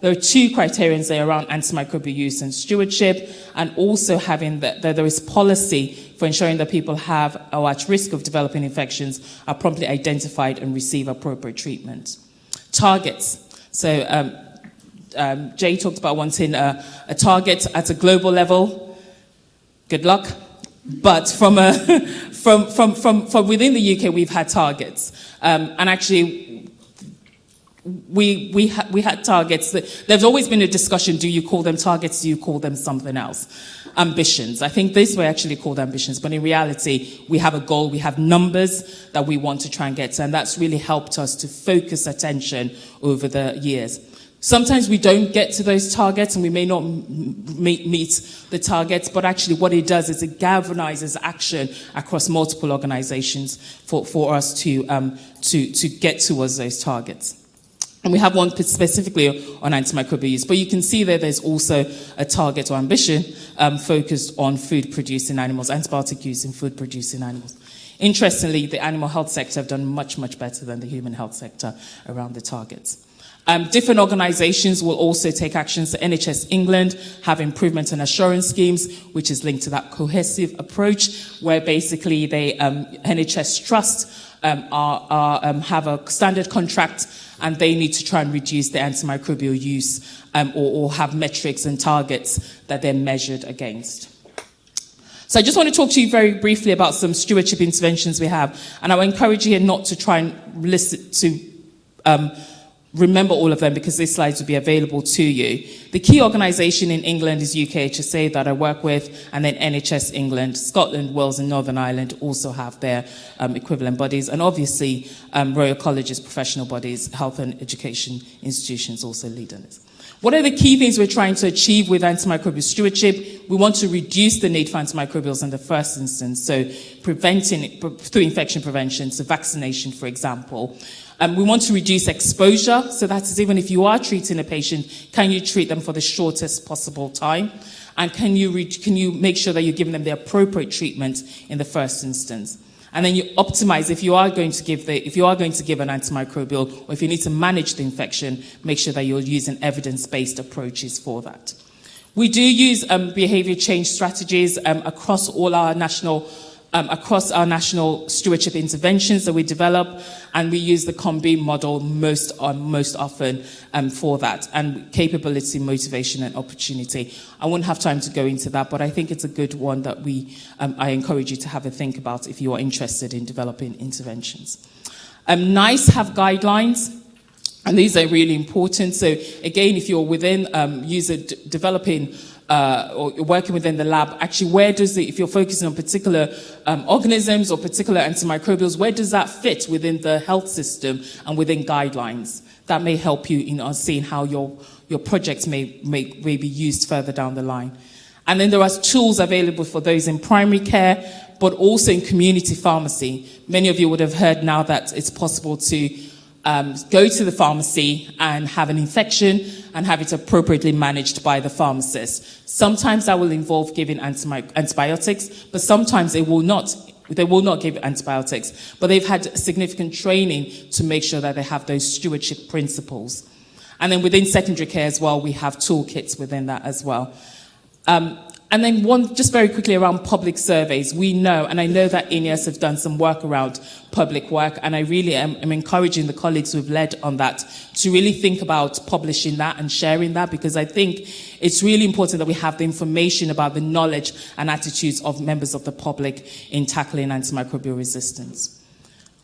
there are two criteria there around antimicrobial use and stewardship, and also having that there is policy for ensuring that people have or at risk of developing infections are promptly identified and receive appropriate treatment. Targets. So Jay talked about wanting a target at a global level. Good luck. But from within the UK, we've had targets, and actually, we had targets. There's always been a discussion: do you call them targets? Do you call them something else? Ambitions. I think these were actually called ambitions, but in reality, we have a goal. We have numbers that we want to try and get to, and that's really helped us to focus attention over the years. Sometimes we don't get to those targets and we may not meet the targets, but actually what it does is it galvanizes action across multiple organizations for us to get towards those targets. And we have one specifically on antimicrobial use, but you can see that there's also a target or ambition focused on food-producing animals, antibiotic use in food-producing animals. Interestingly, the animal health sector have done much, much better than the human health sector around the targets. Different organisations will also take actions. The NHS England have improvement and assurance schemes, which is linked to that cohesive approach, where basically they NHS Trust have a standard contract, and they need to try and reduce the antimicrobial use or have metrics and targets that they're measured against. So I just want to talk to you very briefly about some stewardship interventions we have, and I would encourage you not to try and listen to remember all of them because these slides will be available to you. The key organisation in England is UKHSA that I work with, and then NHS England, Scotland, Wales and Northern Ireland also have their equivalent bodies, and obviously Royal College's professional bodies, health and education institutions also lead on this. What are the key things we're trying to achieve with antimicrobial stewardship? We want to reduce the need for antimicrobials in the first instance, so preventing it through infection prevention, so vaccination, for example. We want to reduce exposure, so that is even if you are treating a patient, can you treat them for the shortest possible time? And can you make sure that you're giving them the appropriate treatment in the first instance? And then you optimize if you are going to give an antimicrobial, or if you need to manage the infection, make sure that you're using evidence-based approaches for that. We do use behavior change strategies across our national stewardship interventions that we develop, and we use the COM-B model most often for that, and capability, motivation, and opportunity. I won't have time to go into that, but I think it's a good one that I encourage you to have a think about if you are interested in developing interventions. NICE have guidelines, and these are really important. So again, if you're within developing or you're working within the lab, actually if you're focusing on particular organisms or particular antimicrobials, where does that fit within the health system and within guidelines? That may help you in seeing how your projects may be used further down the line. And then there are tools available for those in primary care, but also in community pharmacy. Many of you would have heard now that it's possible to go to the pharmacy and have an infection and have it appropriately managed by the pharmacist. Sometimes that will involve giving antibiotics, but sometimes they will not give antibiotics, but they've had significant training to make sure that they have those stewardship principles. And then within secondary care as well, we have toolkits within that as well. And then just very quickly around public surveys, we know, and I know that Ineos have done some work around public work, and I really am encouraging the colleagues who've led on that to really think about publishing that and sharing that, because I think it's really important that we have the information about the knowledge and attitudes of members of the public in tackling antimicrobial resistance.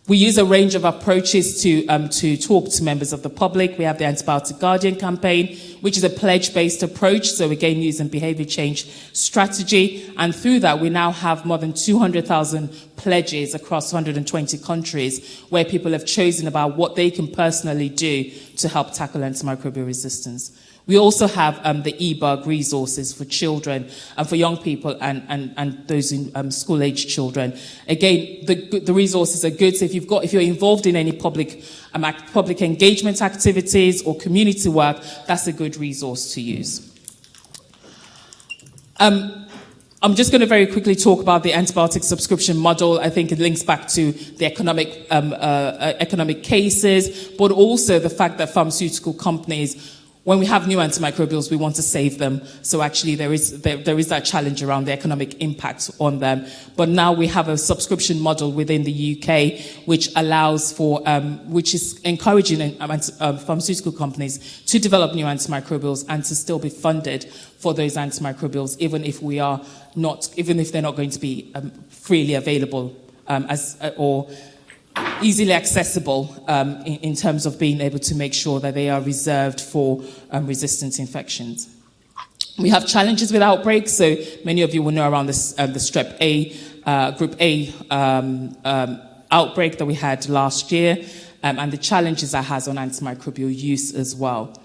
We use a range of approaches to talk to members of the public. We have the Antibiotic Guardian campaign, which is a pledge-based approach, so again using behaviour change strategy. And through that, we now have more than 200,000 pledges across 120 countries where people have chosen about what they can personally do to help tackle antimicrobial resistance. We also have the eBug resources for children and for young people and those in school-age children. Again, the resources are good. So if you're involved in any public engagement activities or community work, that's a good resource to use. I'm just going to very quickly talk about the antibiotic subscription model. I think it links back to the economic cases, but also the fact that pharmaceutical companies, when we have new antimicrobials, we want to save them. So actually there is that challenge around the economic impact on them. But now we have a subscription model within the UK, which allows for, which is encouraging pharmaceutical companies to develop new antimicrobials and to still be funded for those antimicrobials, even if they're not going to be freely available or easily accessible in terms of being able to make sure that they are reserved for resistant infections. We have challenges with outbreaks, so many of you will know around this, the strep A, group A outbreak that we had last year, and the challenges that has on antimicrobial use as well.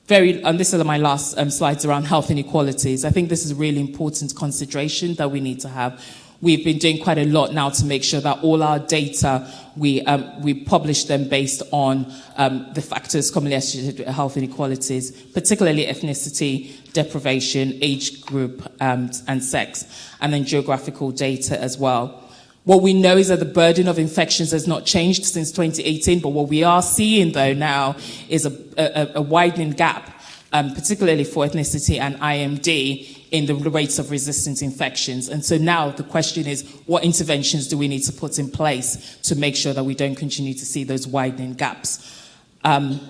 And this is my last slides around health inequalities. I think this is a really important consideration that we need to have. We've been doing quite a lot now to make sure that all our data, we publish them based on the factors commonly associated with health inequalities, particularly ethnicity, deprivation, age group, and sex, and then geographical data as well. What we know is that the burden of infections has not changed since 2018, but what we are seeing, though, now is a widening gap, particularly for ethnicity and IMD, in the rates of resistant infections. And so now the question is, what interventions do we need to put in place to make sure that we don't continue to see those widening gaps? And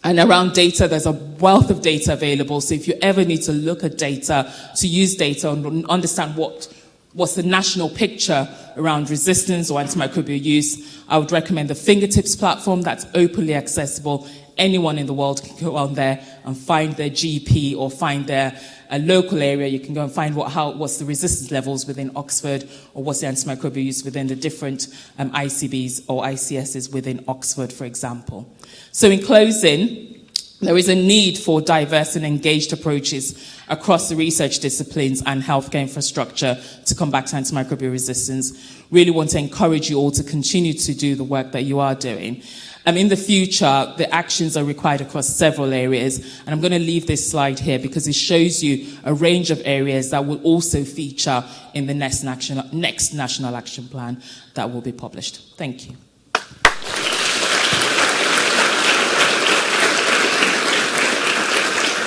around data, there's a wealth of data available. So if you ever need to look at data, to use data and understand what's the national picture around resistance or antimicrobial use, I would recommend the Fingertips platform that's openly accessible. Anyone in the world can go on there and find their GP or find their local area. You can go and find what's the resistance levels within Oxford, or what's the antimicrobial use within the different ICBs or ICSs within Oxford, for example. So in closing, there is a need for diverse and engaged approaches across the research disciplines and healthcare infrastructure to combat antimicrobial resistance. Really want to encourage you all to continue to do the work that you are doing. In the future, the actions are required across several areas, and I'm going to leave this slide here because it shows you a range of areas that will also feature in the next National Action Plan that will be published. Thank you.